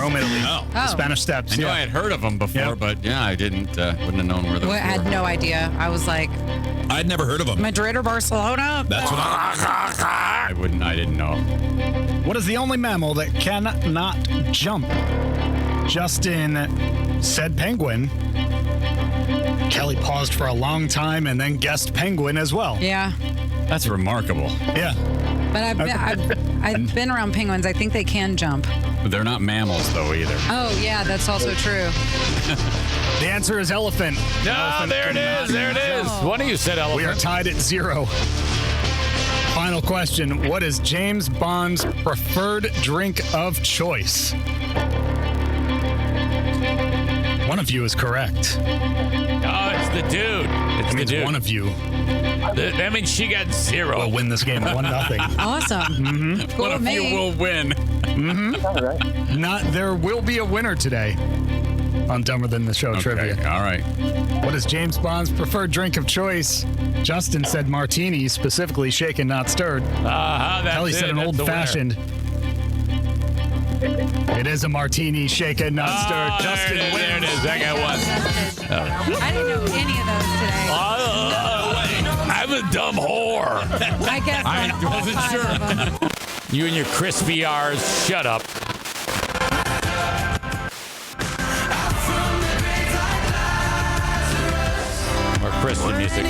Rome, Italy. Oh. The Spanish Steps. I knew I had heard of them before, Yep. but I didn't. Wouldn't have known where they were. I had no idea. I was like, I'd never heard of them. Madrid or Barcelona? That's what I didn't know. What is the only mammal that cannot jump? Justin said penguin. Kelly paused for a long time and then guessed penguin as well. Yeah. That's remarkable. Yeah. But I've been around penguins. I think they can jump. But they're not mammals, though, either. Oh, yeah, that's also true. The answer is elephant. No, Elephant there it cannot is. There it is. Oh. One of you said We are elephant. tied at 0. Final question. What is James Bond's preferred drink of choice? One of you is correct. Oh, it's the dude. It's That the means dude. one of you That means she got 0. will win this game 1-0. Awesome. Cool One of me. you will win. There will be a winner today on Dumber Than the Show trivia. All right. What is James Bond's preferred drink of choice? Justin said martini, specifically shaken, not stirred. That's Kelly said it. an That's the winner. old-fashioned. It is a martini, shaken, not stirred. Oh, Justin there it wins. is. I got one. I didn't know any of those today. I'm a dumb whore. I guess I on all wasn't 5 sure. of them. You and your crispy R's. Shut up. More Christian music.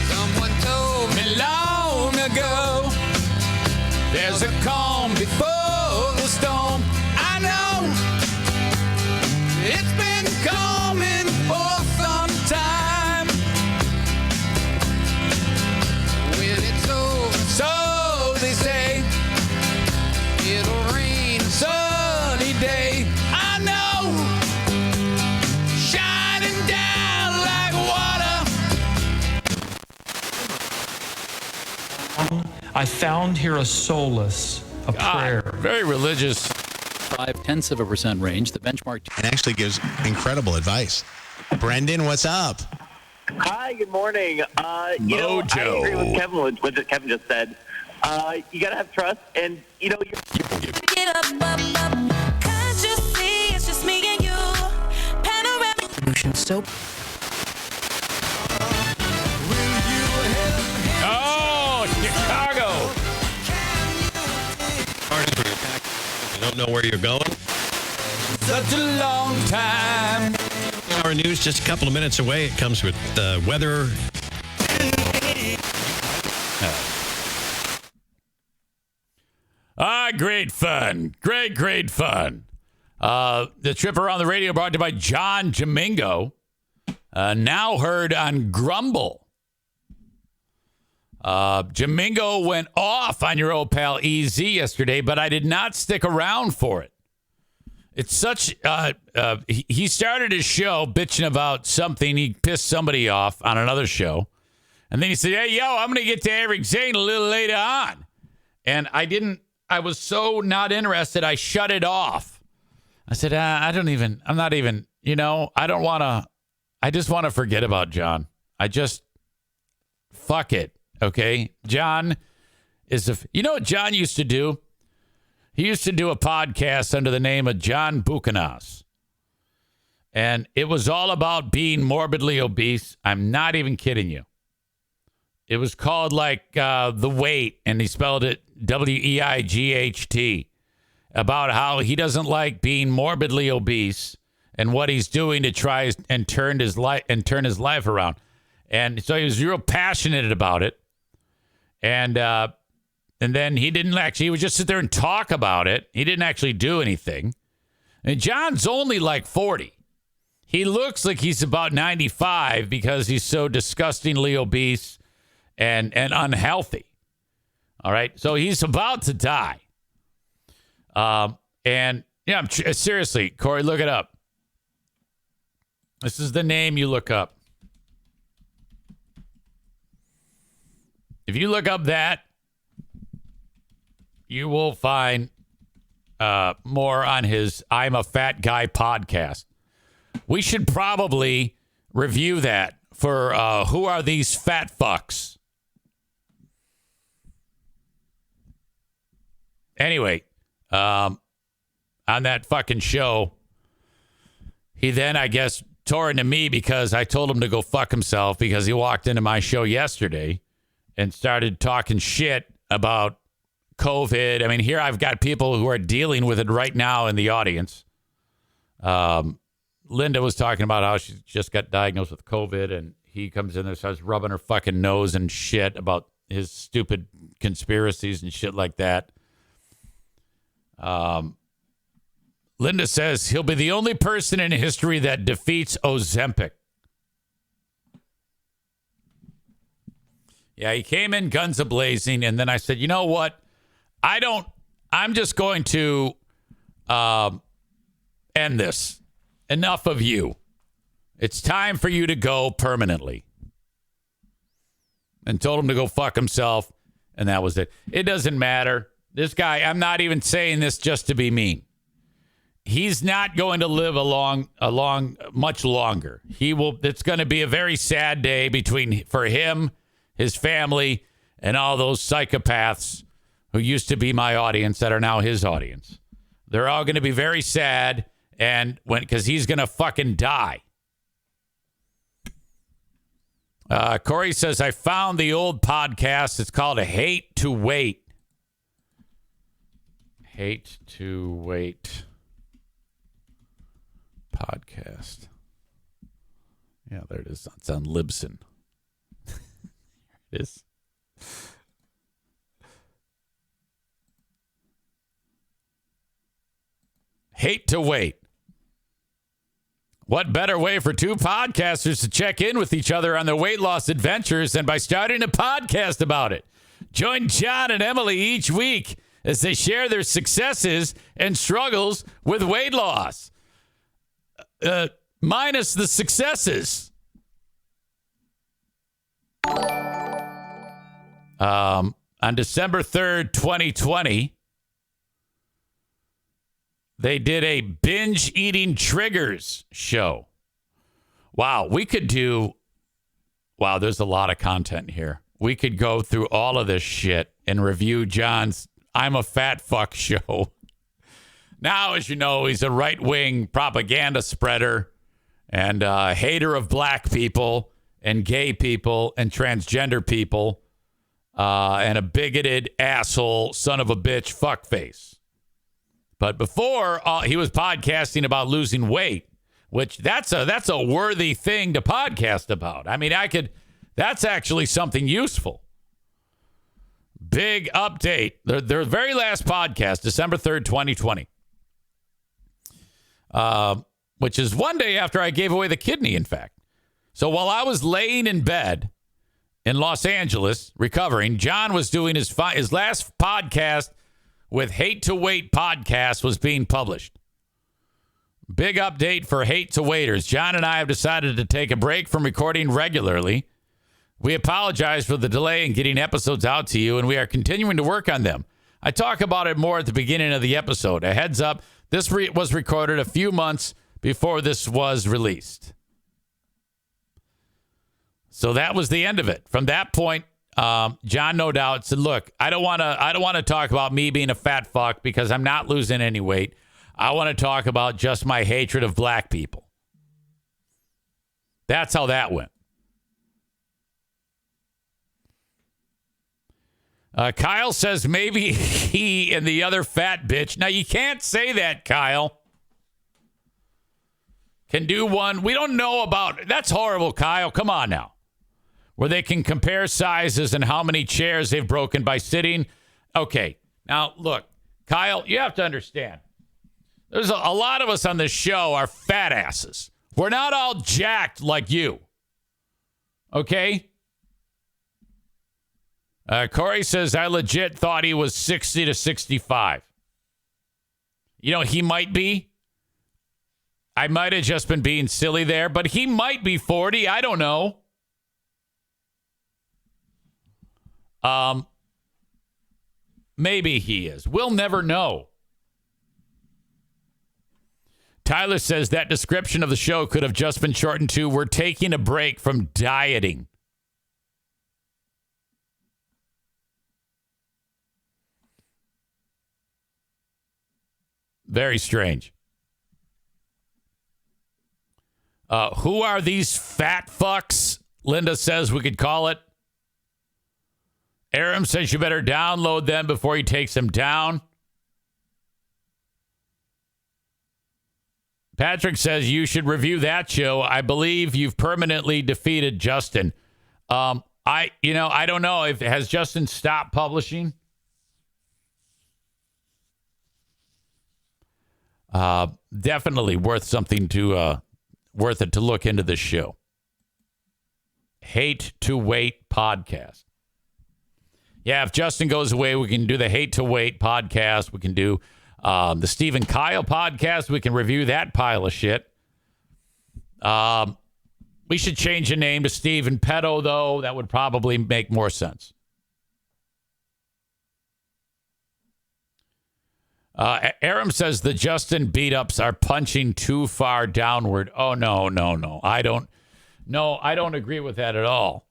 Someone told me long ago there's a calm before the storm. I know it's been coming for some time. When it's over, so they say, it'll rain a sunny day. I know, shining down like water. I found here a solace, a prayer. Very religious. 0.5% range. The benchmark. And actually gives incredible advice. Brendan, what's up? Hi, good morning. I agree with Kevin with what Kevin just said. You got to have trust, and, Get up, can't you see it's just me and you? Panoramic. Soap. Oh, Chicago. You don't know where you're going? Such a long time. Our news just a couple of minutes away. It comes with weather. Great fun. Great fun. The trip around the radio brought to you by John Jamingo. Now heard on Grumble. Jamingo went off on your old pal EZ yesterday, but I did not stick around for it. It's such, he started his show bitching about something. He pissed somebody off on another show. And then he said, hey, yo, I'm going to get to Eric Zane a little later on. And I was so not interested, I shut it off. I said, I don't want to, I just want to forget about John. Fuck it. Okay. John is you know what John used to do? He used to do a podcast under the name of John Buchanas. And it was all about being morbidly obese. I'm not even kidding you. It was called The Weight, and he spelled it WEIGHT, about how he doesn't like being morbidly obese and what he's doing to try and turn his life around. And so he was real passionate about it. And then he would just sit there and talk about it. He didn't actually do anything. And John's only 40. He looks like he's about 95 because he's so disgustingly obese and unhealthy. All right. So he's about to die. Seriously, Corey, look it up. This is the name you look up. If you look up that, you will find more on his I'm a Fat Guy podcast. We should probably review that for who are these fat fucks. Anyway, on that fucking show, he then, I guess, tore into me because I told him to go fuck himself because he walked into my show yesterday and started talking shit about COVID. I mean, here I've got people who are dealing with it right now in the audience. Linda was talking about how she just got diagnosed with COVID, and he comes in there, starts rubbing her fucking nose and shit about his stupid conspiracies and shit like that. Linda says he'll be the only person in history that defeats Ozempic. Yeah, he came in guns a-blazing, and then I said, you know what? I'm just going to end this. Enough of you. It's time for you to go permanently. And told him to go fuck himself, and that was it. It doesn't matter. This guy, I'm not even saying this just to be mean. He's not going to live much longer. It's going to be a very sad day for him, his family, and all those psychopaths who used to be my audience that are now his audience. They're all going to be very sad, and because he's going to fucking die. Corey says, I found the old podcast. It's called A Hate to Wait. Hate to Wait podcast. Yeah, there it is. It's on Libsyn. It is. Hate to Wait. What better way for two podcasters to check in with each other on their weight loss adventures than by starting a podcast about it? Join John and Emily each week as they share their successes and struggles with weight loss. Minus the successes. On December 3rd, 2020, they did a binge eating triggers show. Wow, there's a lot of content here. We could go through all of this shit and review John's I'm a Fat Fuck show. Now, as you know, he's a right-wing propaganda spreader and a hater of black people and gay people and transgender people and a bigoted asshole son of a bitch fuckface. But before, he was podcasting about losing weight, which that's a worthy thing to podcast about. I mean, that's actually something useful. Big update. Their very last podcast, December 3rd, 2020. Which is one day after I gave away the kidney, in fact. So while I was laying in bed in Los Angeles recovering, John was doing his last podcast with Hate to Wait podcast was being published. Big update for Hate to Waiters. John and I have decided to take a break from recording regularly. We apologize for the delay in getting episodes out to you, and we are continuing to work on them. I talk about it more at the beginning of the episode. A heads up, this was recorded a few months before this was released. So that was the end of it. From that point, John, no doubt, said, look, I don't want to talk about me being a fat fuck because I'm not losing any weight. I want to talk about just my hatred of black people. That's how that went. Kyle says maybe he and the other fat bitch. Now, you can't say that, Kyle. Can do one. We don't know about. That's horrible, Kyle. Come on now. Where they can compare sizes and how many chairs they've broken by sitting. Okay. Now, look, Kyle, you have to understand. There's a lot of us on this show are fat asses. We're not all jacked like you. Okay? Corey says, I legit thought he was 60 to 65. You know, he might be. I might have just been being silly there, but he might be 40. I don't know. Maybe he is. We'll never know. Tyler says that description of the show could have just been shortened to, we're taking a break from dieting. Very strange. Who are these fat fucks? Linda says we could call it. Aram says you better download them before he takes them down. Patrick says you should review that show. I believe you've permanently defeated Justin. I don't know if has Justin stopped publishing. Definitely worth it to look into this show. Hate to Wait podcast. Yeah, if Justin goes away, we can do the Hate to Wait podcast. We can do the Stephen Kyle podcast. We can review that pile of shit. We should change the name to Stephen Petto, though. That would probably make more sense. Aram says the Justin beat-ups are punching too far downward. Oh, no. I don't agree with that at all.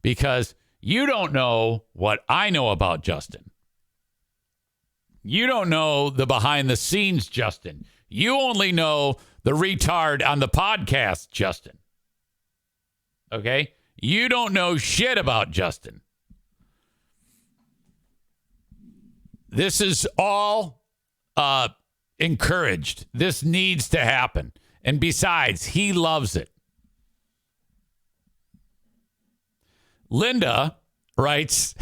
Because you don't know what I know about Justin. You don't know the behind-the-scenes Justin. You only know the retard on the podcast Justin. Okay? You don't know shit about Justin. This is all encouraged. This needs to happen. And besides, he loves it. Linda writes,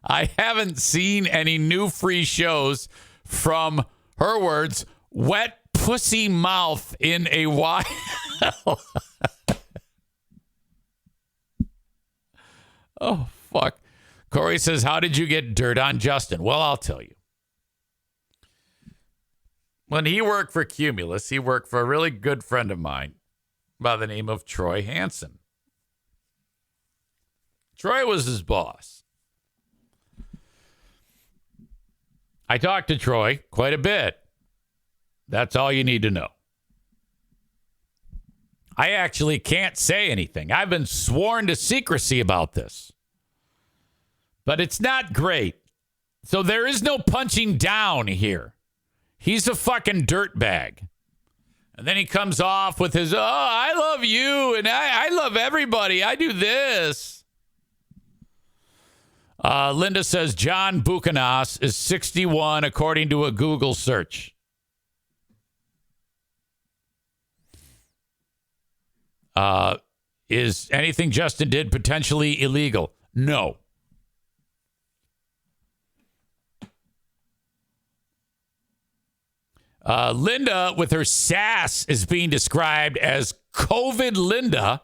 I haven't seen any new free shows from, her words, wet pussy mouth in a while. Oh, fuck. Corey says, how did you get dirt on Justin? Well, I'll tell you. When he worked for Cumulus, he worked for a really good friend of mine by the name of Troy Hansen. Troy was his boss. I talked to Troy quite a bit. That's all you need to know. I actually can't say anything. I've been sworn to secrecy about this. But it's not great. So there is no punching down here. He's a fucking dirtbag. And then he comes off with his, I love you and I love everybody. I do this. Linda says John Buchanan is 61 according to a Google search. Is anything Justin did potentially illegal? No. Linda, with her sass, is being described as COVID Linda,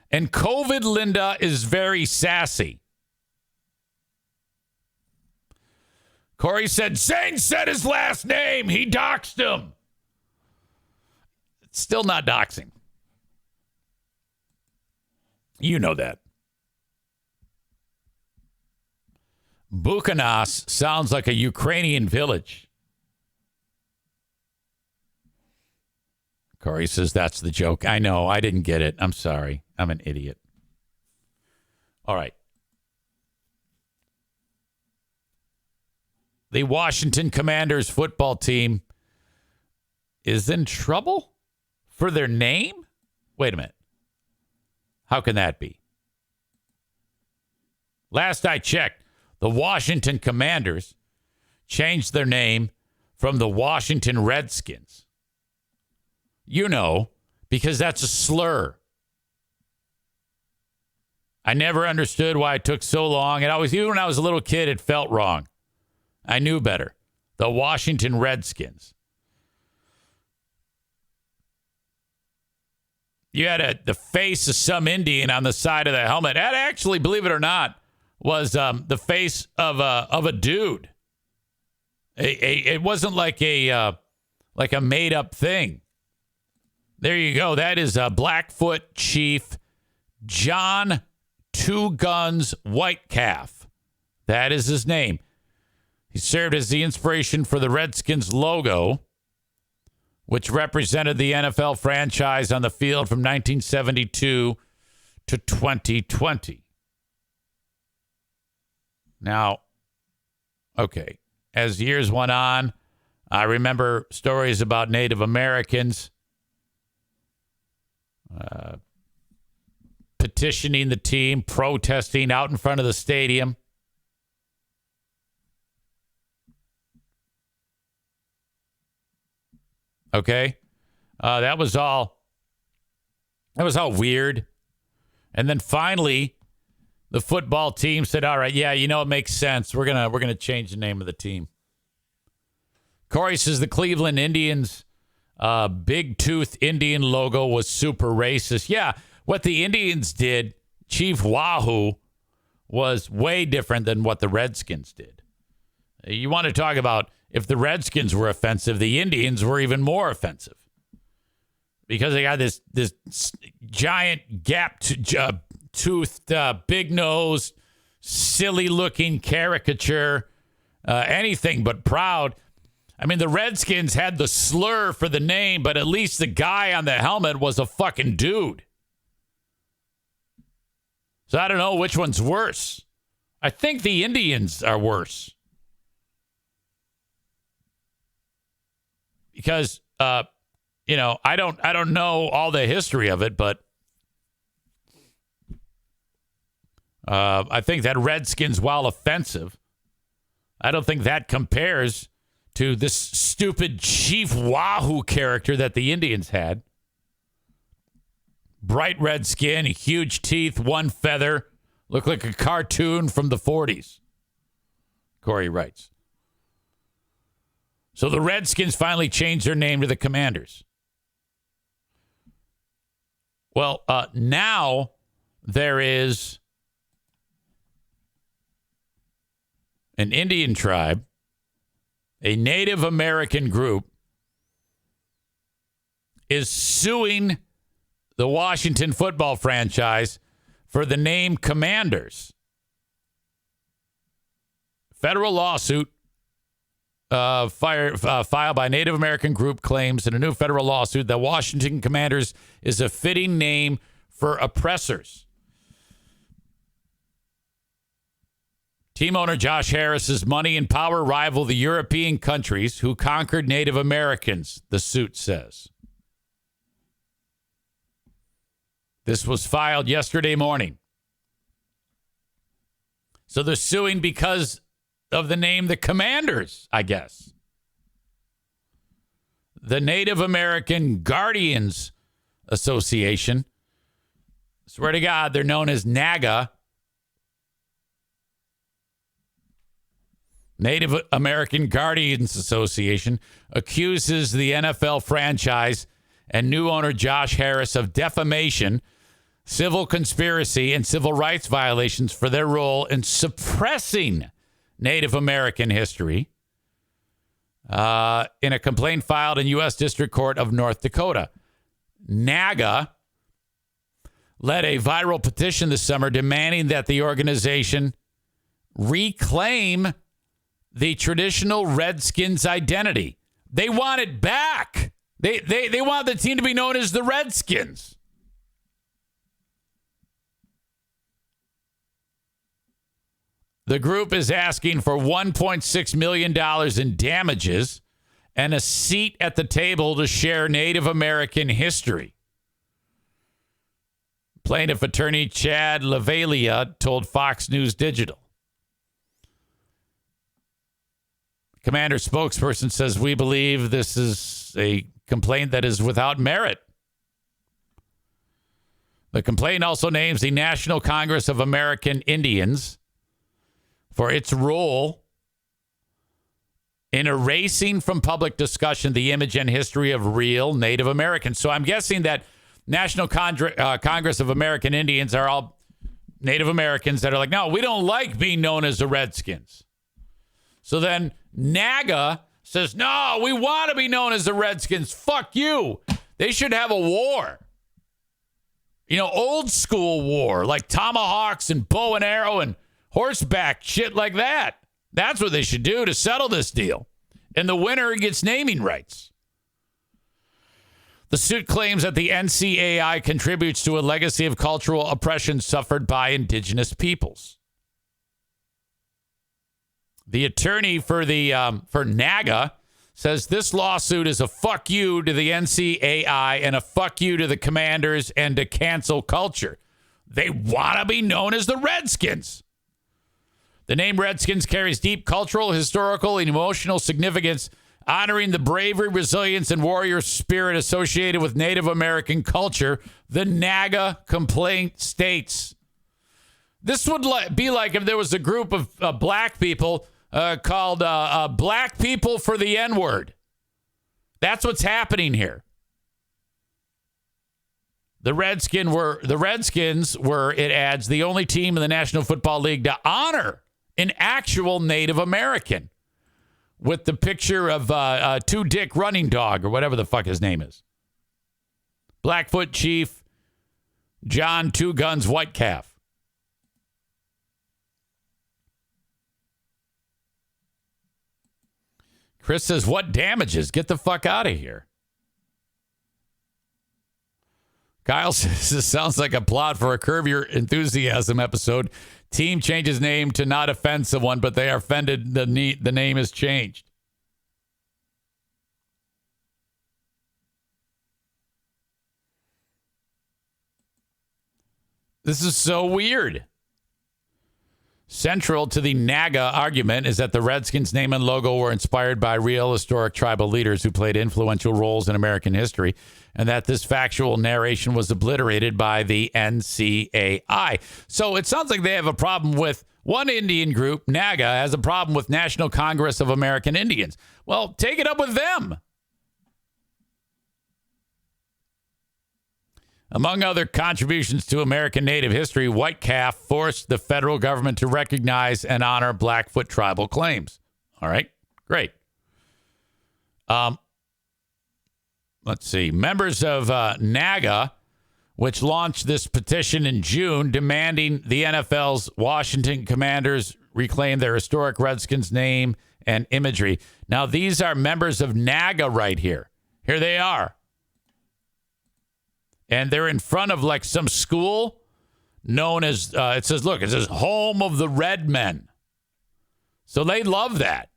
and COVID Linda is very sassy. Corey said, Zane said his last name. He doxed him. It's still not doxing. You know that. Buchanan sounds like a Ukrainian village. Corey says that's the joke. I know. I didn't get it. I'm sorry. I'm an idiot. All right. The Washington Commanders football team is in trouble for their name? Wait a minute. How can that be? Last I checked, the Washington Commanders changed their name from the Washington Redskins. You know, because that's a slur. I never understood why it took so long. It always, even when I was a little kid, it felt wrong. I knew better. The Washington Redskins. You had the face of some Indian on the side of the helmet. That actually, believe it or not, was the face of a dude. It wasn't like a made up thing. There you go. That is Blackfoot Chief John Two Guns Whitecalf. That is his name. He served as the inspiration for the Redskins logo, which represented the NFL franchise on the field from 1972 to 2020. Now, okay, as years went on, I remember stories about Native Americans petitioning the team, protesting out in front of the stadium. Okay, that was all weird. And then finally, the football team said, "All right, yeah, it makes sense. We're gonna change the name of the team." Corey says the Cleveland Indians' big tooth Indian logo was super racist. Yeah, what the Indians did, Chief Wahoo, was way different than what the Redskins did. You want to talk about if the Redskins were offensive, the Indians were even more offensive because they got this giant gap-toothed, big-nosed, silly-looking caricature, anything but proud. I mean, the Redskins had the slur for the name, but at least the guy on the helmet was a fucking dude. So I don't know which one's worse. I think the Indians are worse. Because, I don't know all the history of it, but I think that Redskins, while offensive, I don't think that compares to this stupid Chief Wahoo character that the Indians had. Bright red skin, huge teeth, one feather. Looked like a cartoon from the 40s. Corey writes. So the Redskins finally changed their name to the Commanders. Well, now there is an Indian tribe, a Native American group, is suing the Washington football franchise for the name Commanders. Federal lawsuit filed by Native American group claims in a new federal lawsuit that Washington Commanders is a fitting name for oppressors. Team owner Josh Harris's money and power rival the European countries who conquered Native Americans, the suit says. This was filed yesterday morning. So they're suing because of the name the Commanders, I guess. The Native American Guardians Association, swear to God, they're known as NAGA. Native American Guardians Association accuses the NFL franchise and new owner Josh Harris of defamation, civil conspiracy, and civil rights violations for their role in suppressing Native American history in a complaint filed in U.S. District Court of North Dakota. NAGA led a viral petition this summer demanding that the organization reclaim the traditional Redskins identity. They want it back. They want the team to be known as the Redskins. The group is asking for $1.6 million in damages and a seat at the table to share Native American history. Plaintiff attorney Chad Lavalia told Fox News Digital. Commander spokesperson says, "We believe this is a complaint that is without merit." The complaint also names the National Congress of American Indians for its role in erasing from public discussion the image and history of real Native Americans. So I'm guessing that National Congress of American Indians are all Native Americans that are like, no, we don't like being known as the Redskins. So then NAGA says, no, we want to be known as the Redskins. Fuck you. They should have a war. Old school war, like tomahawks and bow and arrow and horseback, shit like that. That's what they should do to settle this deal. And the winner gets naming rights. The suit claims that the NCAI contributes to a legacy of cultural oppression suffered by indigenous peoples. The attorney for NAGA says this lawsuit is a fuck you to the NCAI and a fuck you to the Commanders and to cancel culture. They want to be known as the Redskins. The name Redskins carries deep cultural, historical, and emotional significance, honoring the bravery, resilience, and warrior spirit associated with Native American culture, the NAGA complaint states. This would be like if there was a group of black people called Black People for the N-Word. That's what's happening here. The Redskins were, it adds, the only team in the National Football League to honor an actual Native American with the picture of Two Dick Running Dog or whatever the fuck his name is. Blackfoot Chief John Two Guns Whitecalf. Chris says, what damages? Get the fuck out of here. Kyle says, this sounds like a plot for a Curb Your Enthusiasm episode. Team changes name to not offend someone, but they are offended the name is changed. This is so weird. Central to the NAGA argument is that the Redskins' name and logo were inspired by real historic tribal leaders who played influential roles in American history, and that this factual narration was obliterated by the NCAI. So it sounds like they have a problem with one Indian group. NAGA has a problem with National Congress of American Indians. Well, take it up with them. Among other contributions to American Native history, Whitecalf forced the federal government to recognize and honor Blackfoot tribal claims. All right, great. Let's see. Members of NAGA, which launched this petition in June, demanding the NFL's Washington Commanders reclaim their historic Redskins name and imagery. Now, these are members of NAGA right here. Here they are. And they're in front of like some school known as, it says Home of the Red Men. So they love that.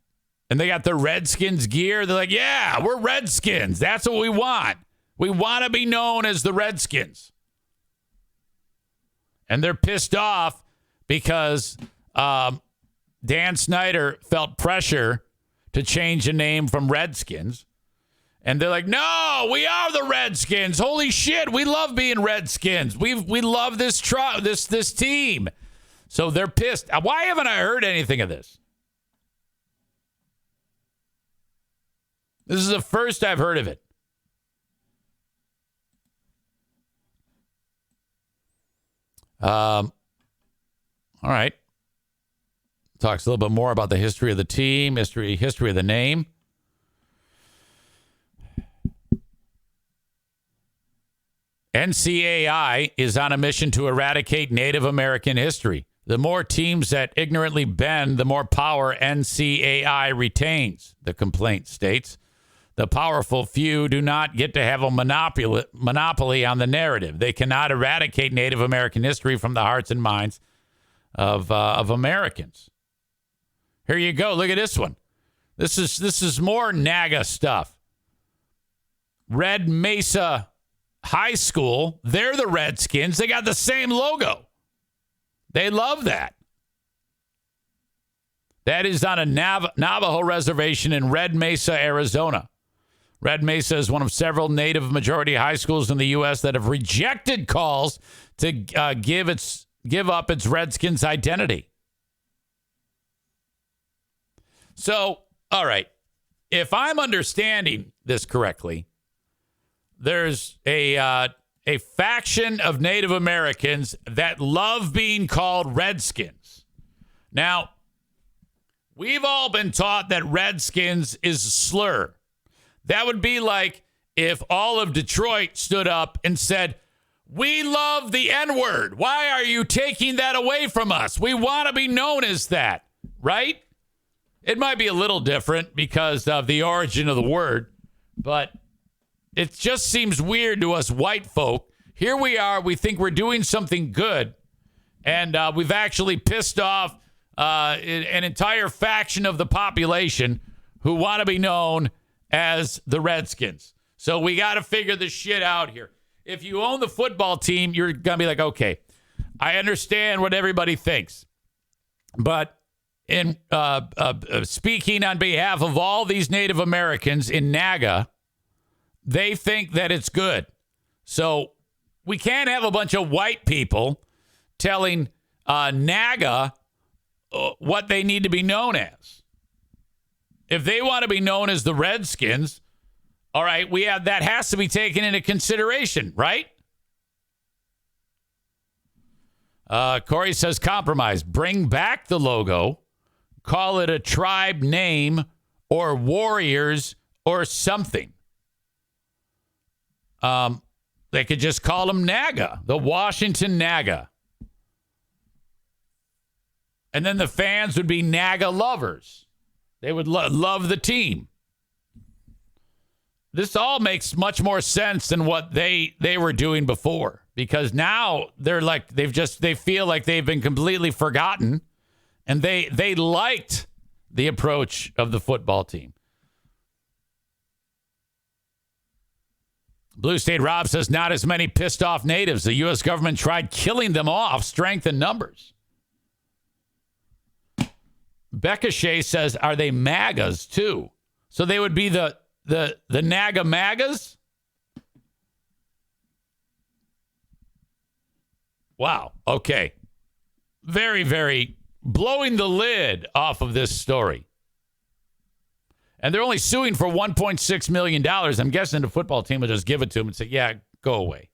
And they got their Redskins gear. They're like, yeah, we're Redskins. That's what we want. We want to be known as the Redskins. And they're pissed off because Dan Snyder felt pressure to change the name from Redskins. And they're like, no, we are the Redskins. Holy shit, we love being Redskins. We love this team. So they're pissed. Why haven't I heard anything of this? This is the first I've heard of it. All right. Talks a little bit more about the history of the team, history of the name. NCAI is on a mission to eradicate Native American history. The more teams that ignorantly bend, the more power NCAI retains, the complaint states. The powerful few do not get to have a monopoly on the narrative. They cannot eradicate Native American history from the hearts and minds of Americans. Here you go. Look at this one. This is more NAGA stuff. Red Mesa High School, they're the Redskins. They got the same logo. They love that. That is on a Navajo reservation in Red Mesa, Arizona. Red Mesa is one of several Native majority high schools in the U.S. that have rejected calls to give up its Redskins identity. So, all right, if I'm understanding this correctly, there's a faction of Native Americans that love being called Redskins. Now, we've all been taught that Redskins is a slur. That would be like if all of Detroit stood up and said, we love the N-word. Why are you taking that away from us? We want to be known as that, right? It might be a little different because of the origin of the word, but It just seems weird to us white folk. Here we are. We think we're doing something good. And we've actually pissed off an entire faction of the population who want to be known as the Redskins. So we got to figure this shit out here. If you own the football team, you're going to be like, okay, I understand what everybody thinks. But in speaking on behalf of all these Native Americans in NAGA, they think that it's good. So we can't have a bunch of white people telling NAGA what they need to be known as. If they want to be known as the Redskins, all right, that has to be taken into consideration, right? Corey says compromise. Bring back the logo. Call it a tribe name or Warriors or something. They could just call them NAGA, the Washington NAGA. And then the fans would be NAGA lovers. They would love the team. This all makes much more sense than what they were doing before, because now they're like they feel like they've been completely forgotten, and they liked the approach of the football team. Blue State Rob says not as many pissed off natives. The U.S. government tried killing them off, strength in numbers. Becca Shea says, are they MAGAs too? So they would be the NAGA MAGAs? Wow. Okay. Very, very blowing the lid off of this story. And they're only suing for $1.6 million. I'm guessing the football team will just give it to them and say, yeah, go away.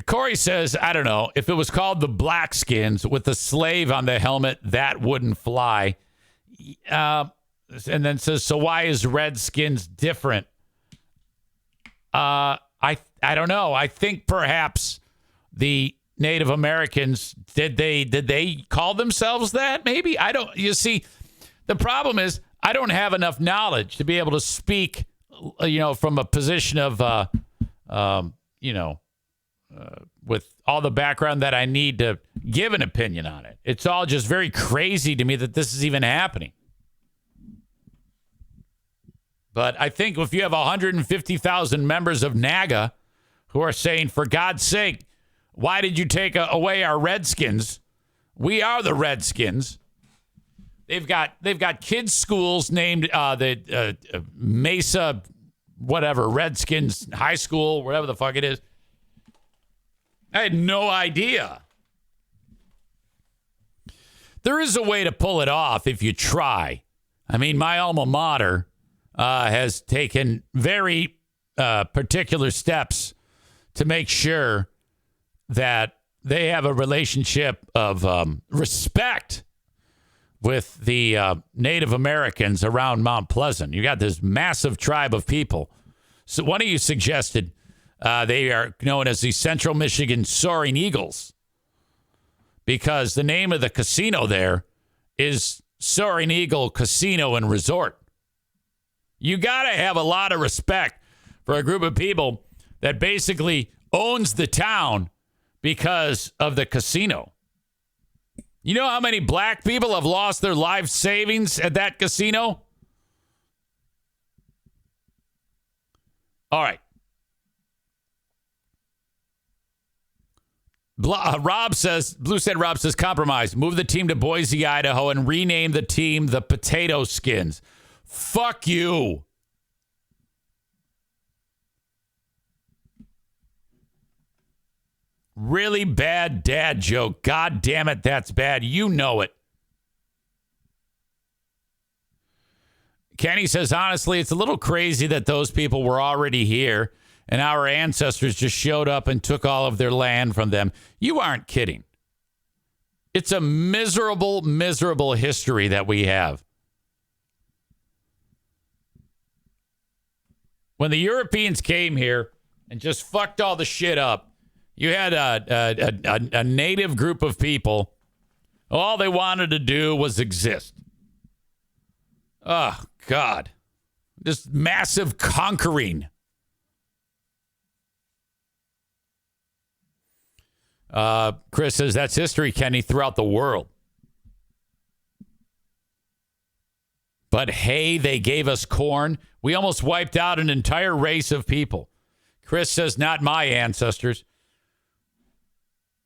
Corey says, I don't know, if it was called the Blackskins with the slave on the helmet, that wouldn't fly. And then says, so why is Redskins different? I don't know. I think perhaps the Native Americans, did they call themselves that? Maybe. I don't. You see, the problem is I don't have enough knowledge to be able to speak, from a position of, with all the background that I need to give an opinion on it. It's all just very crazy to me that this is even happening. But I think if you have 150,000 members of NAGA who are saying, for God's sake, why did you take away our Redskins? We are the Redskins. They've got kids' schools named the Mesa, whatever, Redskins High School, whatever the fuck it is. I had no idea. There is a way to pull it off if you try. I mean, my alma mater has taken very particular steps to make sure that they have a relationship of respect with the Native Americans around Mount Pleasant. You got this massive tribe of people. So one of you suggested they are known as the Central Michigan Soaring Eagles because the name of the casino there is Soaring Eagle Casino and Resort. You got to have a lot of respect for a group of people that basically owns the town because of the casino. You know how many black people have lost their life savings at that casino? All right. Blue said Rob says compromise. Move the team to Boise, Idaho, and rename the team the Potato Skins. Fuck you. Really bad dad joke. God damn it, that's bad. You know it. Kenny says, honestly, it's a little crazy that those people were already here and our ancestors just showed up and took all of their land from them. You aren't kidding. It's a miserable, miserable history that we have. When the Europeans came here and just fucked all the shit up, you had a native group of people. All they wanted to do was exist. Oh, God. Just massive conquering. Chris says that's history, Kenny, throughout the world. But hey, they gave us corn. We almost wiped out an entire race of people. Chris says, not my ancestors.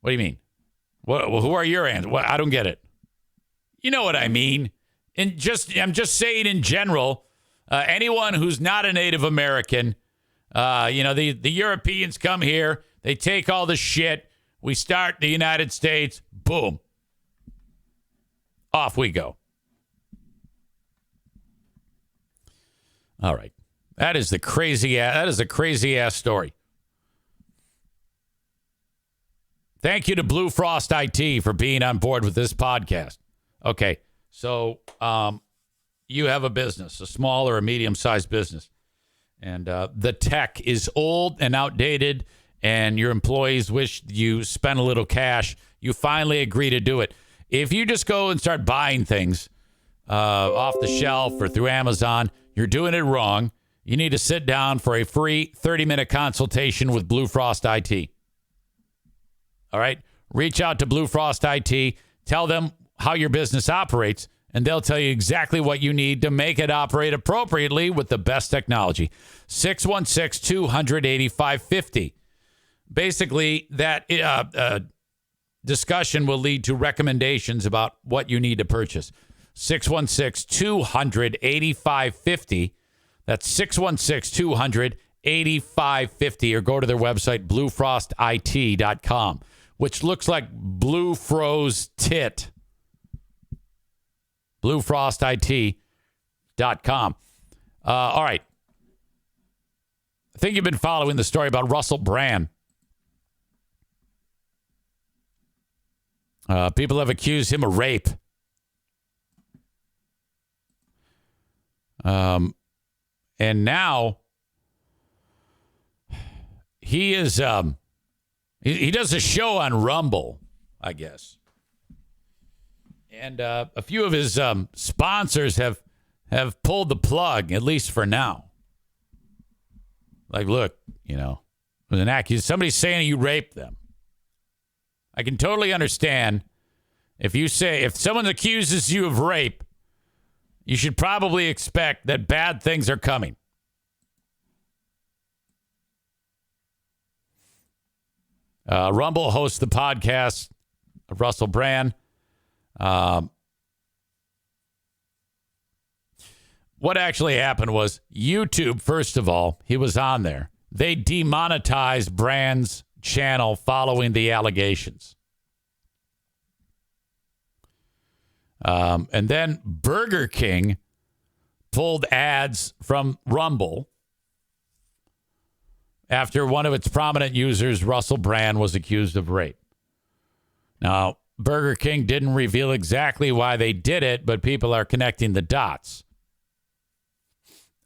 What do you mean? Who are your ancestors? I don't get it. You know what I mean. I'm just saying in general, anyone who's not a Native American, the Europeans come here, they take all the shit. We start the United States, boom. Off we go. All right. That is a crazy ass story. Thank you to Blue Frost IT for being on board with this podcast. Okay. So, you have a business, a small or a medium-sized business, and the tech is old and outdated, and your employees wish you spent a little cash. You finally agree to do it. If you just go and start buying things off the shelf or through Amazon, you're doing it wrong. You need to sit down for a free 30-minute consultation with Blue Frost IT. All right? Reach out to Blue Frost IT. Tell them how your business operates, and they'll tell you exactly what you need to make it operate appropriately with the best technology. 616-200-8550. Basically, that discussion will lead to recommendations about what you need to purchase. 616-200-8550. That's 616-200-8550. Or go to their website, bluefrostit.com, which looks like Blue Froze Tit. bluefrostit.com. All right. I think you've been following the story about Russell Brand. People have accused him of rape. And now he is he does a show on Rumble, I guess. And a few of his sponsors have pulled the plug, at least for now. Like, look, there's an accusation. Somebody's saying you raped them. I can totally understand if someone accuses you of rape, you should probably expect that bad things are coming. Rumble hosts the podcast of Russell Brand. What actually happened was YouTube, first of all, he was on there. They demonetized Brand's channel following the allegations. And then Burger King pulled ads from Rumble after one of its prominent users, Russell Brand, was accused of rape. Now, Burger King didn't reveal exactly why they did it, but people are connecting the dots.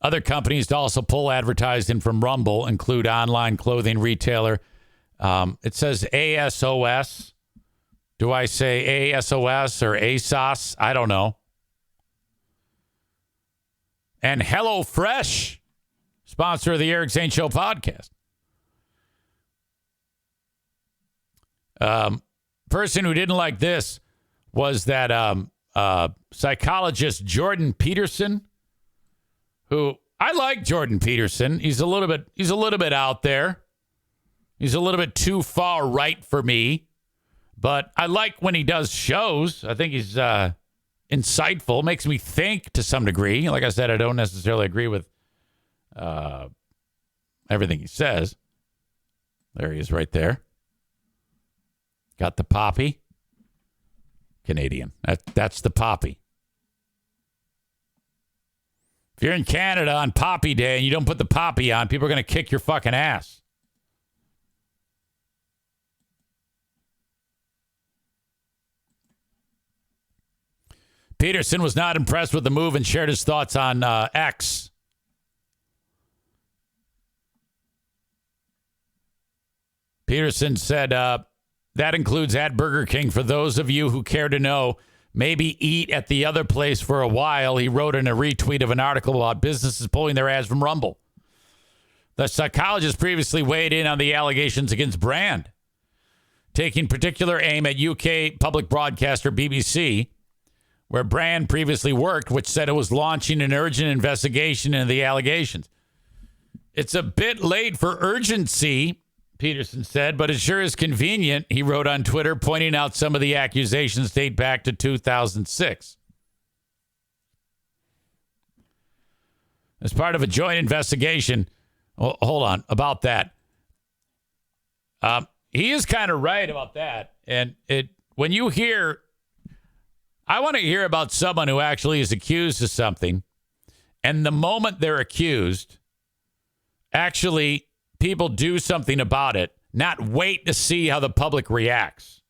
Other companies also pull advertising from Rumble include online clothing retailer. It says ASOS. Do I say ASOS or ASOS? I don't know. And HelloFresh, sponsor of the Eric Zane Show podcast. Person who didn't like this was that psychologist Jordan Peterson, who I like Jordan Peterson. He's a little bit out there. He's a little bit too far right for me, but I like when he does shows. I think he's insightful, makes me think to some degree. Like I said, I don't necessarily agree with everything he says. There he is right there. Got the poppy. Canadian. That's the poppy. If you're in Canada on Poppy Day and you don't put the poppy on, people are going to kick your fucking ass. Peterson was not impressed with the move and shared his thoughts on X. Peterson said, that includes at Burger King. For those of you who care to know, maybe eat at the other place for a while, he wrote in a retweet of an article about businesses pulling their ads from Rumble. The psychologist previously weighed in on the allegations against Brand, taking particular aim at UK public broadcaster BBC, where Brand previously worked, which said it was launching an urgent investigation into the allegations. It's a bit late for urgency, Peterson said, but it sure is convenient, he wrote on Twitter, pointing out some of the accusations date back to 2006. As part of a joint investigation, hold on, about that. He is kind of right about that. And when you hear, I want to hear about someone who actually is accused of something, and the moment they're accused, actually people do something about it, not wait to see how the public reacts.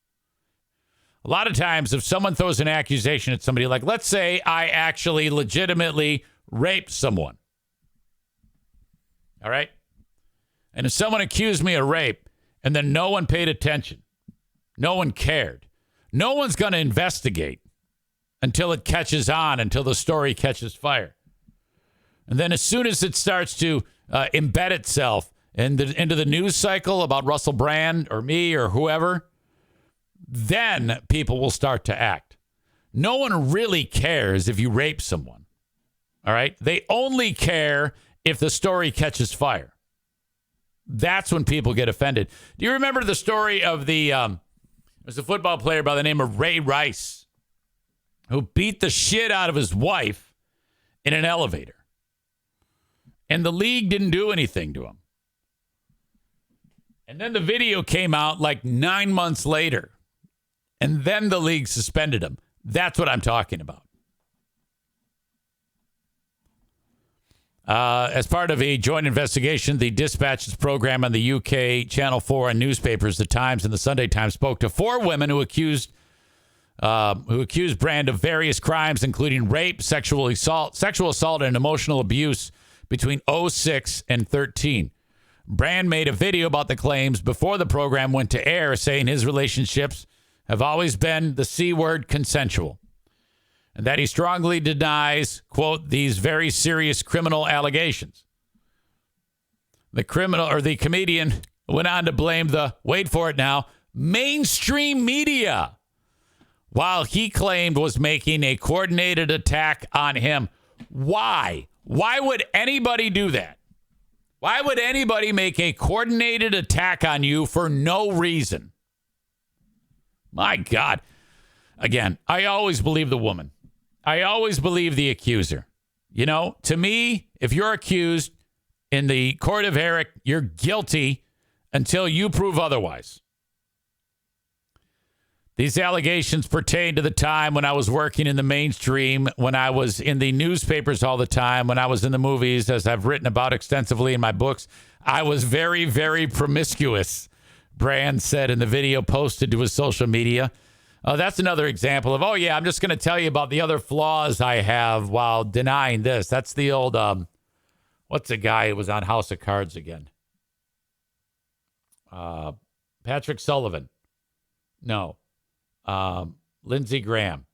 A lot of times, if someone throws an accusation at somebody, like, let's say I actually legitimately raped someone. All right? And if someone accused me of rape and then no one paid attention, no one cared, no one's going to investigate until it catches on, until the story catches fire. And then as soon as it starts to embed itself into the news cycle about Russell Brand or me or whoever, then people will start to act. No one really cares if you rape someone. All right? They only care if the story catches fire. That's when people get offended. Do you remember the story of there's a football player by the name of Ray Rice who beat the shit out of his wife in an elevator? And the league didn't do anything to him. And then the video came out like 9 months later. And then the league suspended him. That's what I'm talking about. As part of a joint investigation, the Dispatches program on the UK Channel 4 and newspapers, The Times and the Sunday Times, spoke to 4 women who accused Brand of various crimes, including rape, sexual assault, and emotional abuse between 2006 and 2013. Brand made a video about the claims before the program went to air, saying his relationships have always been the C word, consensual, and that he strongly denies, quote, these very serious criminal allegations. The comedian went on to blame the, wait for it now, mainstream media, while he claimed was making a coordinated attack on him. Why? Why would anybody do that? Why would anybody make a coordinated attack on you for no reason? My God. Again, I always believe the woman. I always believe the accuser. You know, to me, if you're accused in the court of Eric, you're guilty until you prove otherwise. These allegations pertain to the time when I was working in the mainstream, when I was in the newspapers all the time, when I was in the movies, as I've written about extensively in my books. I was very, very promiscuous, Brand said in the video posted to his social media. That's another example of, I'm just going to tell you about the other flaws I have while denying this. That's the old, what's the guy who was on House of Cards again? Patrick Sullivan. No. Lindsey Graham.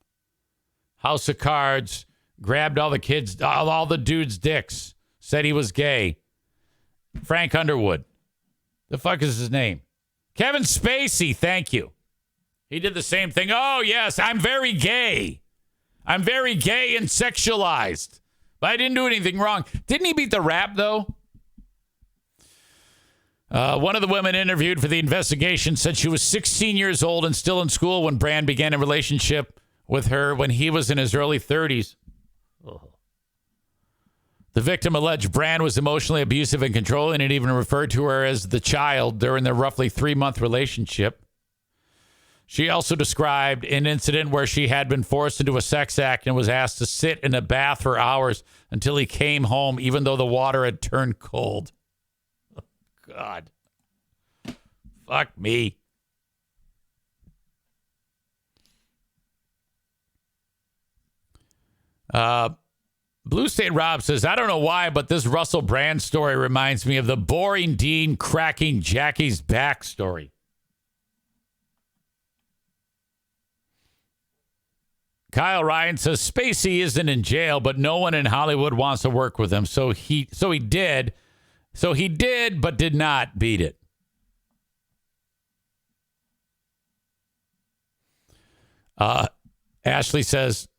House of Cards, grabbed all the kids, all the dudes' dicks, said he was gay. Frank Underwood. The fuck is his name? Kevin Spacey, thank you. He did the same thing. Oh, yes, I'm very gay. I'm very gay and sexualized. But I didn't do anything wrong. Didn't he beat the rap, though? One of the women interviewed for the investigation said she was 16 years old and still in school when Brand began a relationship with her when he was in his early 30s. Oh. The victim alleged Brand was emotionally abusive and controlling and even referred to her as the child during their roughly 3-month relationship. She also described an incident where she had been forced into a sex act and was asked to sit in a bath for hours until he came home, even though the water had turned cold. Oh, God. Fuck me. Blue State Rob says, I don't know why, but this Russell Brand story reminds me of the boring Dean cracking Jackie's back story. Kyle Ryan says Spacey isn't in jail, but no one in Hollywood wants to work with him. So he did, but did not beat it. Ashley says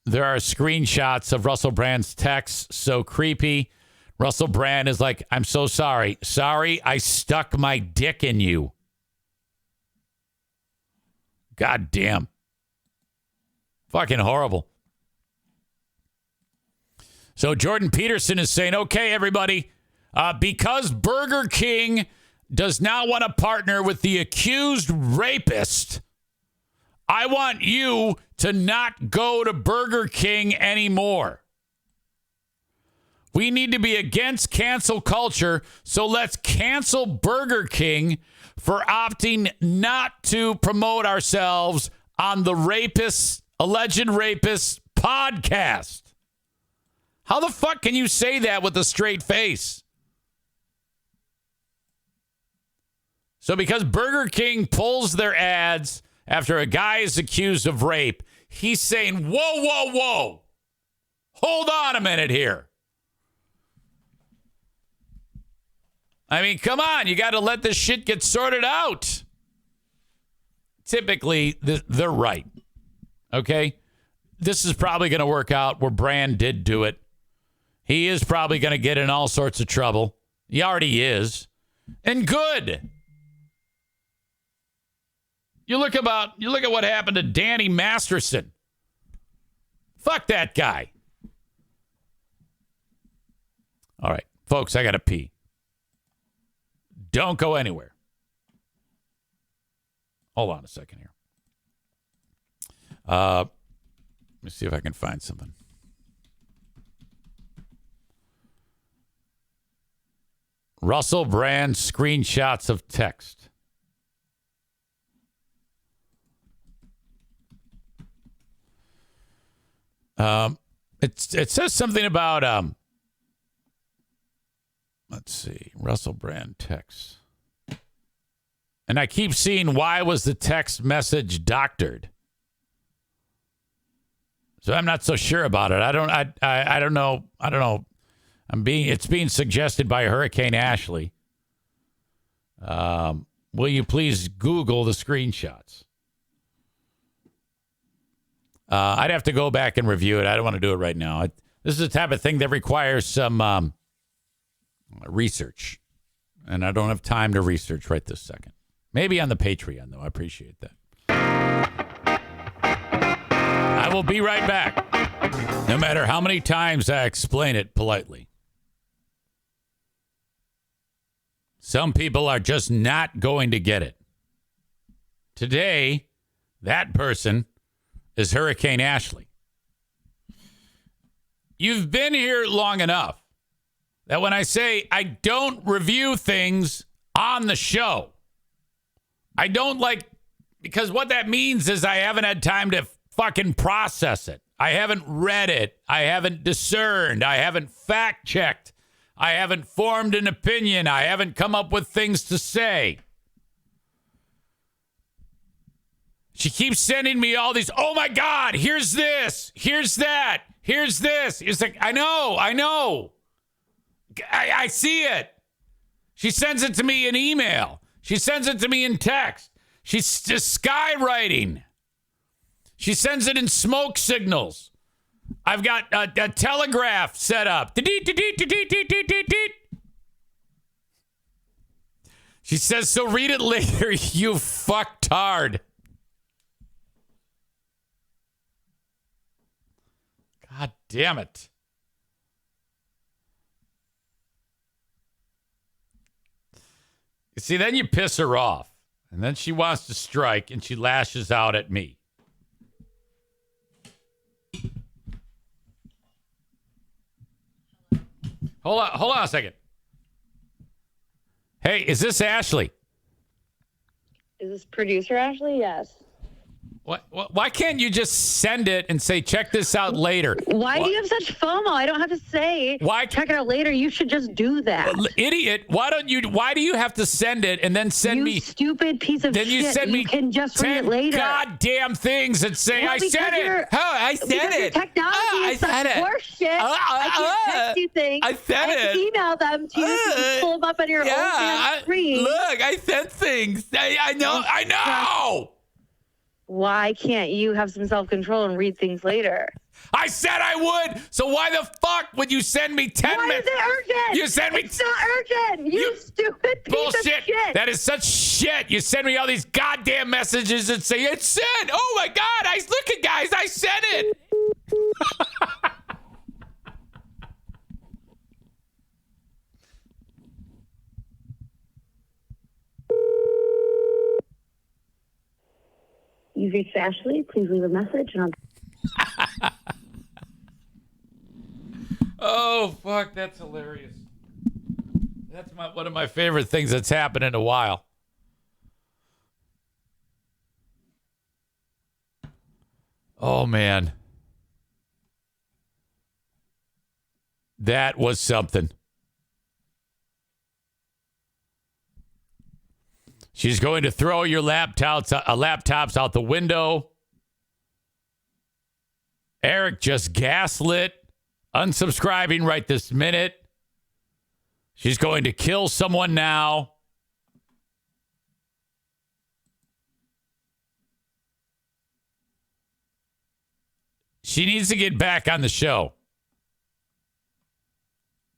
there are screenshots of Russell Brand's texts. So creepy. Russell Brand is like, I'm so sorry. Sorry, I stuck my dick in you. God damn. Fucking horrible. So Jordan Peterson is saying, okay, everybody, because Burger King does not want to partner with the accused rapist, I want you to not go to Burger King anymore. We need to be against cancel culture, so let's cancel Burger King for opting not to promote ourselves on the alleged rapist podcast. How the fuck can you say that with a straight face? So because Burger King pulls their ads after a guy is accused of rape, he's saying, whoa, whoa, whoa. Hold on a minute here. I mean, come on. You got to let this shit get sorted out. Typically, they're right. Okay? This is probably going to work out where Brand did do it. He is probably going to get in all sorts of trouble. He already is. And good. You look at what happened to Danny Masterson. Fuck that guy. All right, folks, I got to pee. Don't go anywhere. Hold on a second here. Let me see if I can find something. Russell Brand screenshots of text. It says something about let's see, Russell Brand text. And I keep seeing, why was the text message doctored? So I'm not so sure about it. I don't know. It's being suggested by Hurricane Ashley. Will you please Google the screenshots? I'd have to go back and review it. I don't want to do it right now. This is the type of thing that requires some research. And I don't have time to research right this second. Maybe on the Patreon, though. I appreciate that. I will be right back. No matter how many times I explain it politely. Some people are just not going to get it. Today, that person is Hurricane Ashley. You've been here long enough that when I say I don't review things on the show, I don't because what that means is I haven't had time to fucking process it. I haven't read it. I haven't discerned. I haven't fact checked. I haven't formed an opinion. I haven't come up with things to say. She keeps sending me all these, oh my God, here's this, here's that, here's this. It's like, I know. I see it. She sends it to me in email. She sends it to me in text. She's just skywriting. She sends it in smoke signals. I've got a telegraph set up. She says, so read it later, you fucktard. God damn it. You see, then you piss her off. And then she wants to strike, and she lashes out at me. Hold on a second. Hey, is this Ashley? Is this producer Ashley? Yes. Why can't you just send it and say, check this out later? Why do you have such FOMO? I don't have to say, check it out later. You should just do that. Idiot. Why do you have to send it and then send me? You stupid piece of shit. Then you send me can just read it later. Goddamn things and say, I said it. I said it. Technology is such horseshit. I can't text you things. I said it. Email them to you. You can pull them up on your own screen. Look, I said things. I know. Why can't you have some self-control and read things later? I said I would. So why the fuck would you send me 10 minutes? Why is it urgent? You send me. It's not urgent. You stupid piece of shit. That is such shit. You send me all these goddamn messages and say it's sent. Oh my God! Look at guys. I sent it. You've reached Ashley. Please leave a message. And I'll... Oh, fuck. That's hilarious. That's one of my favorite things that's happened in a while. Oh, man. That was something. She's going to throw your laptops out the window. Eric just gaslit, unsubscribing right this minute. She's going to kill someone now. She needs to get back on the show.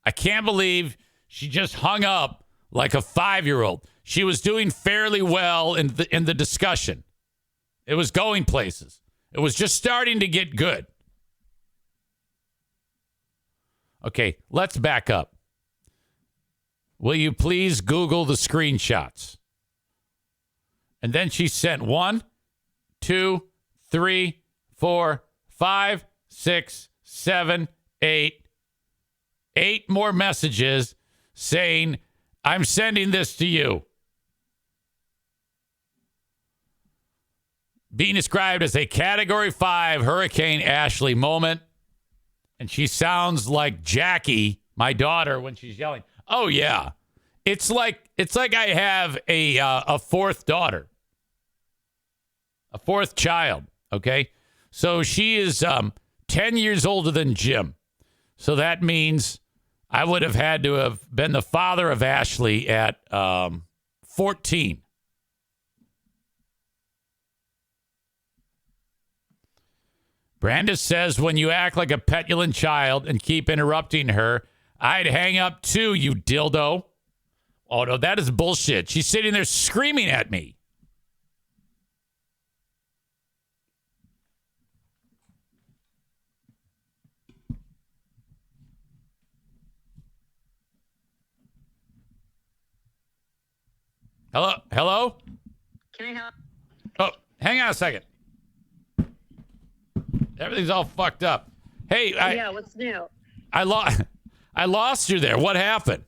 I can't believe she just hung up like a 5-year-old. She was doing fairly well in the discussion. It was going places. It was just starting to get good. Okay, let's back up. Will you please Google the screenshots? And then she sent 1, 2, 3, 4, 5, 6, 7, 8 more messages saying, I'm sending this to you. Being described as a Category 5 Hurricane Ashley moment. And she sounds like Jackie, my daughter, when she's yelling. Oh, yeah. It's like I have a fourth daughter. A fourth child, okay? So she is 10 years older than Jim. So that means I would have had to have been the father of Ashley at 14. Brandis says, when you act like a petulant child and keep interrupting her, I'd hang up too, you dildo. Oh, no, that is bullshit. She's sitting there screaming at me. Hello? Can I help? Oh, hang on a second. Everything's all fucked up. Hey, yeah, what's new? I lost you there. What happened?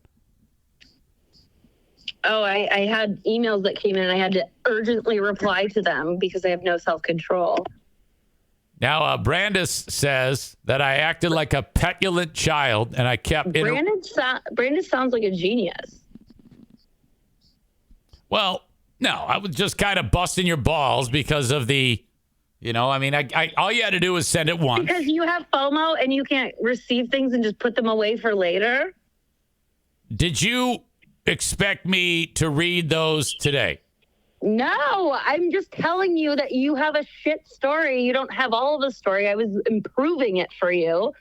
Oh, I had emails that came in and I had to urgently reply to them because I have no self-control. Now, Brandis says that I acted like a petulant child and I kept... Brandis sounds like a genius. Well, no, I was just kind of busting your balls because of the... You know, I mean, I all you had to do was send it once. Because you have FOMO and you can't receive things and just put them away for later? Did you expect me to read those today? No, I'm just telling you that you have a shit story. You don't have all of the story. I was improving it for you.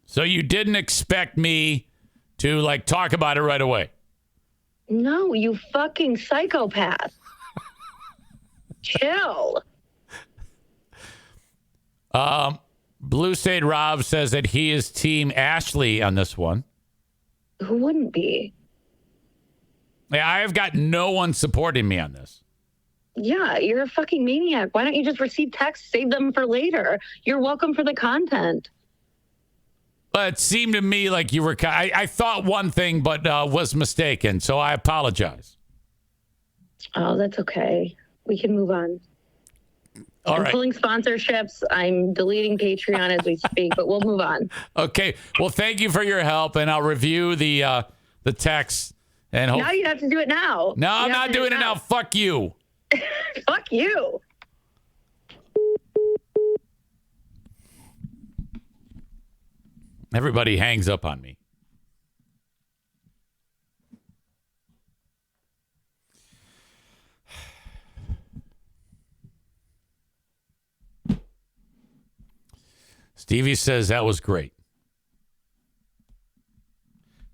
So you didn't expect me to, like, talk about it right away? No, you fucking psychopath. Chill. Blue State Rob says that he is Team Ashley on this one. Who wouldn't be? Yeah, I have got no one supporting me on this. Yeah, you're a fucking maniac. Why don't you just receive texts, save them for later? You're welcome for the content. But it seemed to me like you were... I thought one thing, but was mistaken, so I apologize. Oh, that's okay. We can move on. I'm pulling sponsorships. I'm deleting Patreon as we speak, but we'll move on. Okay. Well, thank you for your help, and I'll review the text. And now you have to do it now. No, I'm not doing it now. Fuck you. Fuck you. Everybody hangs up on me. Stevie says that was great.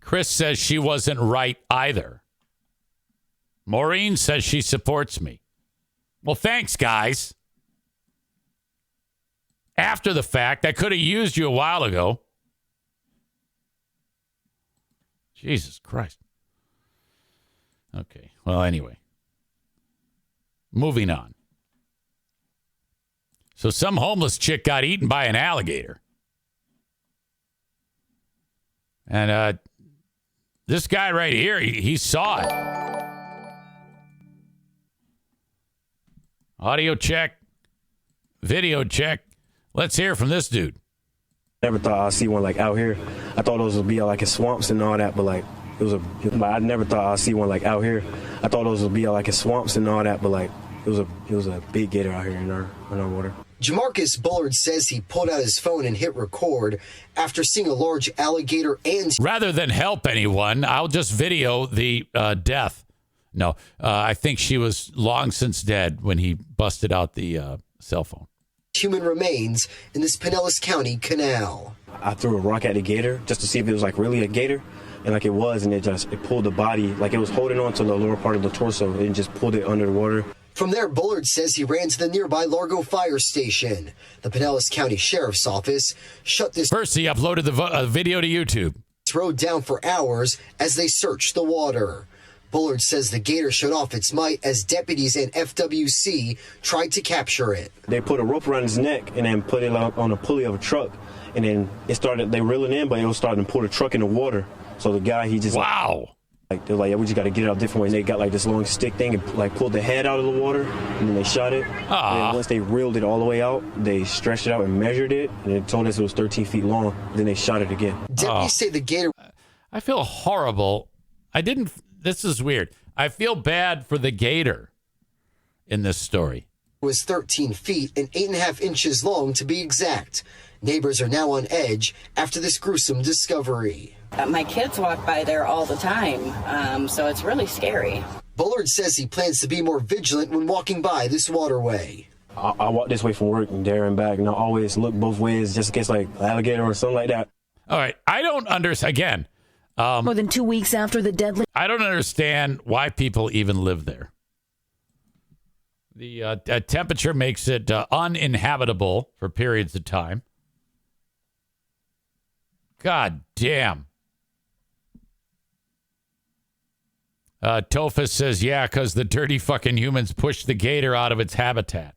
Chris says she wasn't right either. Maureen says she supports me. Well, thanks, guys. After the fact, I could have used you a while ago. Jesus Christ. Okay. Well, anyway. Moving on. So some homeless chick got eaten by an alligator. And this guy right here, he saw it. Audio check. Video check. Let's hear from this dude. Never thought I'd see one like out here. I thought those would be like in swamps and all that, but like I never thought I'd see one like out here. I thought those would be like in swamps and all that, but like it was a big gator out here in our water. Jamarcus Bullard says he pulled out his phone and hit record after seeing a large alligator and... Rather than help anyone, I'll just video the death. No, I think she was long since dead when he busted out the cell phone. Human remains in this Pinellas County canal. I threw a rock at the gator just to see if it was like really a gator, and like it was, and it pulled the body, like it was holding on to the lower part of the torso, and just pulled it under the water. From there, Bullard says he ran to the nearby Largo Fire Station. The Pinellas County Sheriff's Office shut this... First, he uploaded the video to YouTube. ...road down for hours as they searched the water. Bullard says the gator showed off its might as deputies and FWC tried to capture it. They put a rope around his neck and then put it on a pulley of a truck. And then they reeled it in, but it was starting to pull the truck in the water. So the guy, he just... Wow. Like, they're like, yeah, we just got to get it out a different way. And they got like this long stick thing and like pulled the head out of the water, and then they shot it. And then once they reeled it all the way out, they stretched it out and measured it, and it told us it was 13 feet long. Then they shot it again. Deputies say the gator... I feel horrible. This is weird. I feel bad for the gator in this story. ...was 13 feet and 8.5 inches long to be exact. Neighbors are now on edge after this gruesome discovery. My kids walk by there all the time, so it's really scary. Bullard says he plans to be more vigilant when walking by this waterway. I walk this way from work and there and back, and I always look both ways just in case like alligator or something like that. All right. I don't understand. Again. More than 2 weeks after the deadly... I don't understand why people even live there. The temperature makes it uninhabitable for periods of time. God damn. Tophus says, yeah, because the dirty fucking humans pushed the gator out of its habitat.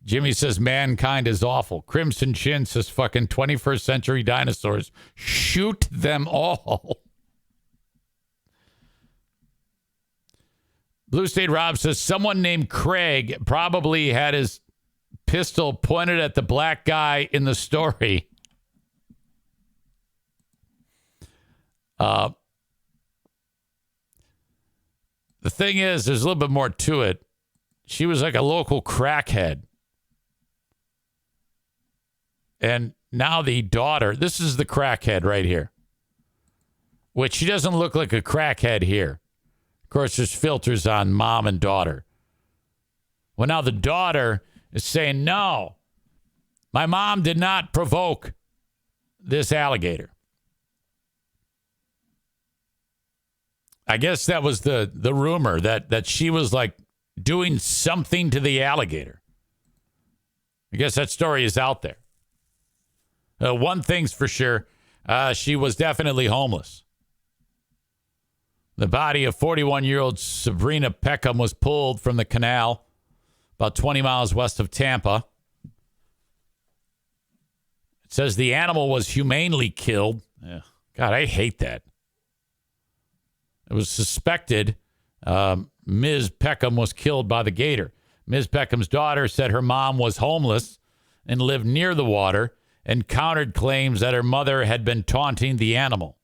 Jimmy says, mankind is awful. Crimson Chin says, fucking 21st century dinosaurs. Shoot them all. Blue State Rob says, someone named Craig probably had his pistol pointed at the black guy in the story. The thing is, there's a little bit more to it. She was like a local crackhead. And now the daughter, this is the crackhead right here. Which she doesn't look like a crackhead here. Of course, there's filters on mom and daughter. Well, now the daughter is saying, no, my mom did not provoke this alligator. I guess that was the rumor that she was like doing something to the alligator. I guess that story is out there. One thing's for sure, she was definitely homeless. The body of 41-year-old Sabrina Peckham was pulled from the canal about 20 miles west of Tampa. It says the animal was humanely killed. Ugh, God, I hate that. It was suspected Ms. Peckham was killed by the gator. Ms. Peckham's daughter said her mom was homeless and lived near the water and countered claims that her mother had been taunting the animal.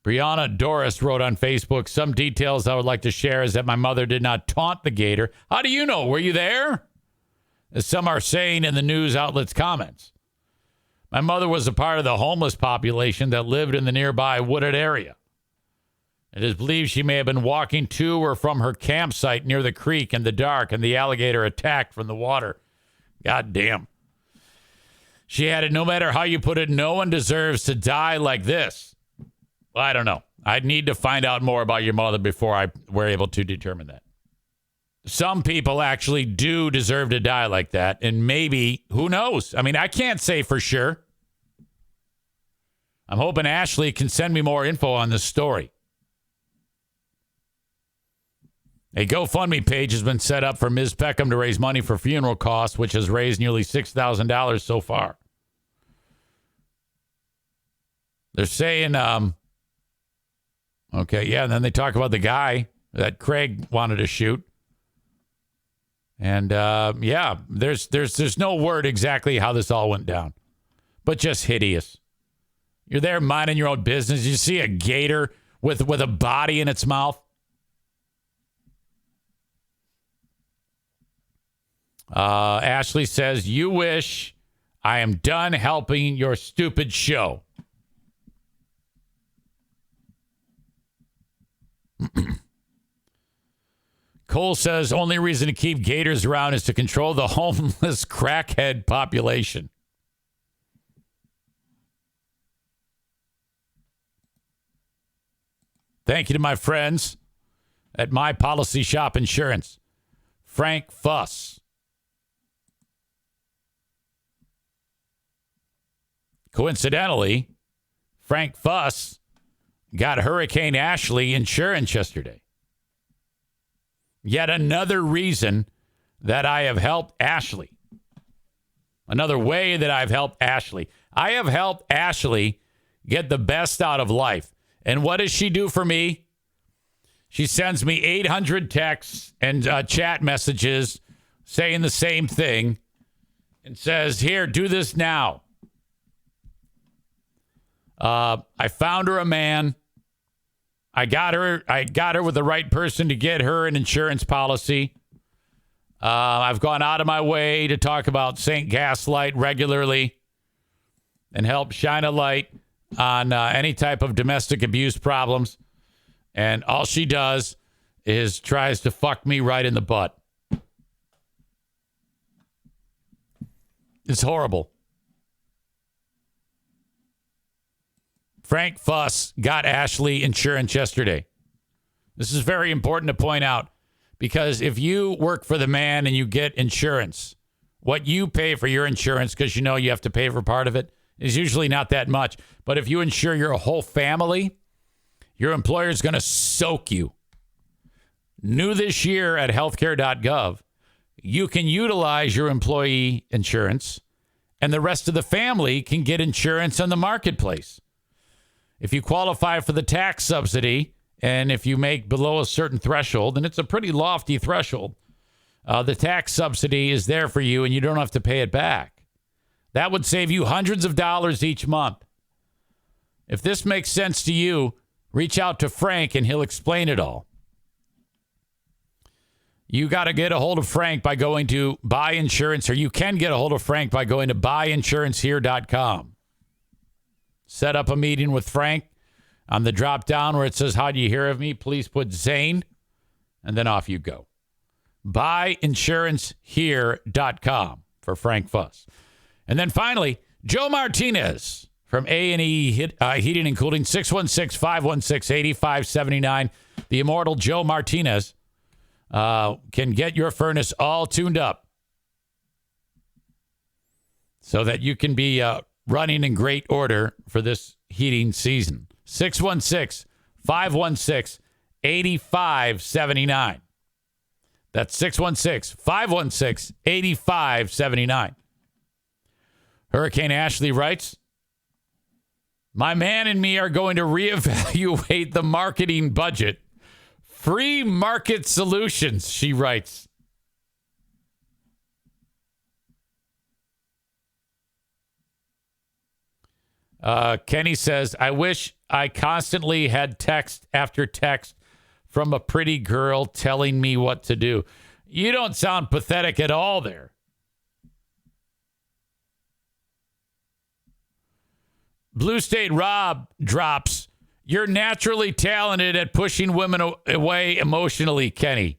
Brianna Doris wrote on Facebook, some details I would like to share is that my mother did not taunt the gator. How do you know? Were you there? As some are saying in the news outlets' comments. My mother was a part of the homeless population that lived in the nearby wooded area. It is believed she may have been walking to or from her campsite near the creek in the dark, and the alligator attacked from the water. God damn. She added, no matter how you put it, no one deserves to die like this. Well, I don't know. I'd need to find out more about your mother before I were able to determine that. Some people actually do deserve to die like that, and maybe, who knows? I mean, I can't say for sure. I'm hoping Ashley can send me more info on this story. A GoFundMe page has been set up for Ms. Peckham to raise money for funeral costs, which has raised nearly $6,000 so far. They're saying, okay, yeah, and then they talk about the guy that Craig wanted to shoot. And, yeah, there's no word exactly how this all went down, but just hideous. You're there minding your own business. You see a gator with a body in its mouth. Ashley says, you wish I am done helping your stupid show. Cole says, only reason to keep gators around is to control the homeless crackhead population. Thank you to my friends at My Policy Shop Insurance. Frank Fuss. Coincidentally, Frank Fuss got Hurricane Ashley insurance yesterday. Yet another reason that I have helped Ashley. Another way that I've helped Ashley. I have helped Ashley get the best out of life. And what does she do for me? She sends me 800 texts and chat messages saying the same thing and says, here, do this now. I found her a man. I got her with the right person to get her an insurance policy. I've gone out of my way to talk about St. Gaslight regularly and help shine a light on any type of domestic abuse problems. And all she does is tries to fuck me right in the butt. It's horrible. Frank Fuss got Ashley insurance yesterday. This is very important to point out because if you work for the man and you get insurance, what you pay for your insurance, because you know you have to pay for part of it, is usually not that much. But if you insure your whole family, your employer is going to soak you. New this year at healthcare.gov, you can utilize your employee insurance and the rest of the family can get insurance on the marketplace. If you qualify for the tax subsidy, and if you make below a certain threshold, and it's a pretty lofty threshold, the tax subsidy is there for you, and you don't have to pay it back. That would save you hundreds of dollars each month. If this makes sense to you, reach out to Frank, and he'll explain it all. You got to get a hold of Frank by going to Buy Insurance, or you can get a hold of Frank by going to buyinsurancehere.com. Set up a meeting with Frank. On the drop down where it says, how do you hear of me? Please put Zane, and then off you go. Buyinsurancehere.com for Frank Fuss. And then finally, Joe Martinez from A&E Heating and Cooling, 616-516-8579. The immortal Joe Martinez can get your furnace all tuned up so that you can be running in great order for this heating season. 616-516-8579. That's 616-516-8579. Hurricane Ashley writes, my man and me are going to reevaluate the marketing budget Free market solutions, she writes. Kenny says, I wish I constantly had text after text from a pretty girl telling me what to do. You don't sound pathetic at all there. Blue State Rob drops, you're naturally talented at pushing women away emotionally, Kenny.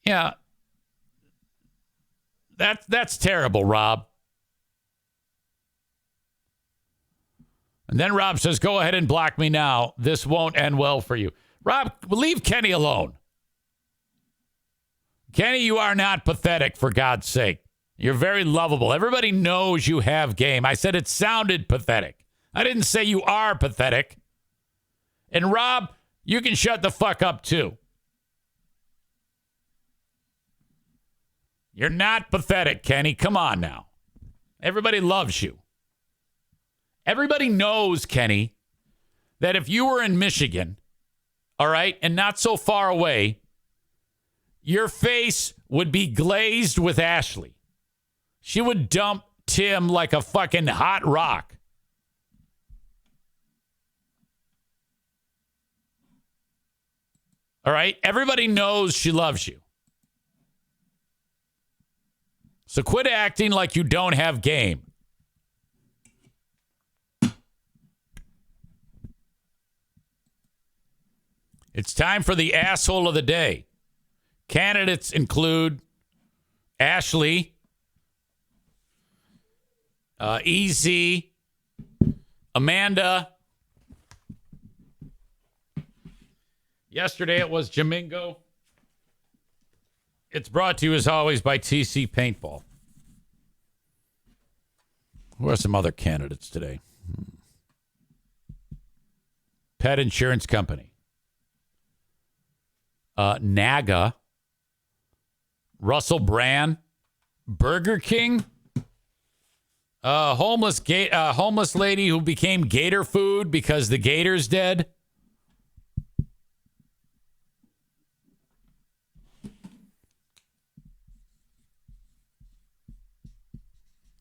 Yeah. That's terrible, Rob. And then Rob says, go ahead and block me now. This won't end well for you. Rob, leave Kenny alone. Kenny, you are not pathetic, for God's sake. You're very lovable. Everybody knows you have game. I said it sounded pathetic. I didn't say you are pathetic. And Rob, you can shut the fuck up too. You're not pathetic, Kenny. Come on now. Everybody loves you. Everybody knows, Kenny, that if you were in Michigan, all right, and not so far away, your face would be glazed with Ashley. She would dump Tim like a fucking hot rock. All right? Everybody knows she loves you. So quit acting like you don't have game. It's time for the asshole of the day. Candidates include Ashley, EZ, Amanda. Yesterday it was Jamingo. It's brought to you, as always, by TC Paintball. Who are some other candidates today? Pet Insurance Company. NAGA. Russell Brand. Burger King. Homeless lady who became gator food because the gator's dead.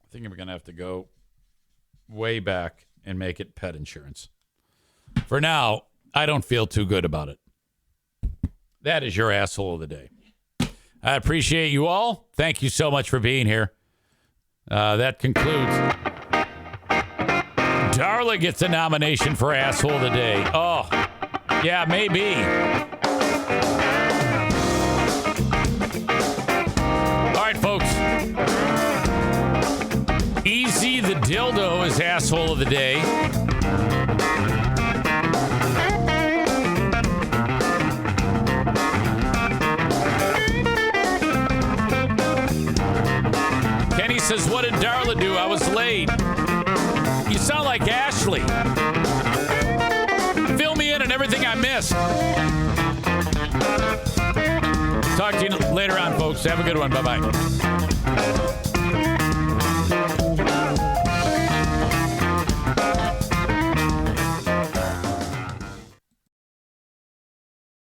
I think we're going to have to go way back and make it pet insurance. For now, I don't feel too good about it. That is your asshole of the day. I appreciate you all. Thank you so much for being here. That concludes. Darla gets a nomination for asshole of the day. Oh, yeah, maybe. All right, folks. EZ the dildo is asshole of the day. Kenny says, what did Darla do? I was late. You sound like Ashley. Fill me in on everything I missed. Talk to you later on, folks. Have a good one. Bye-bye.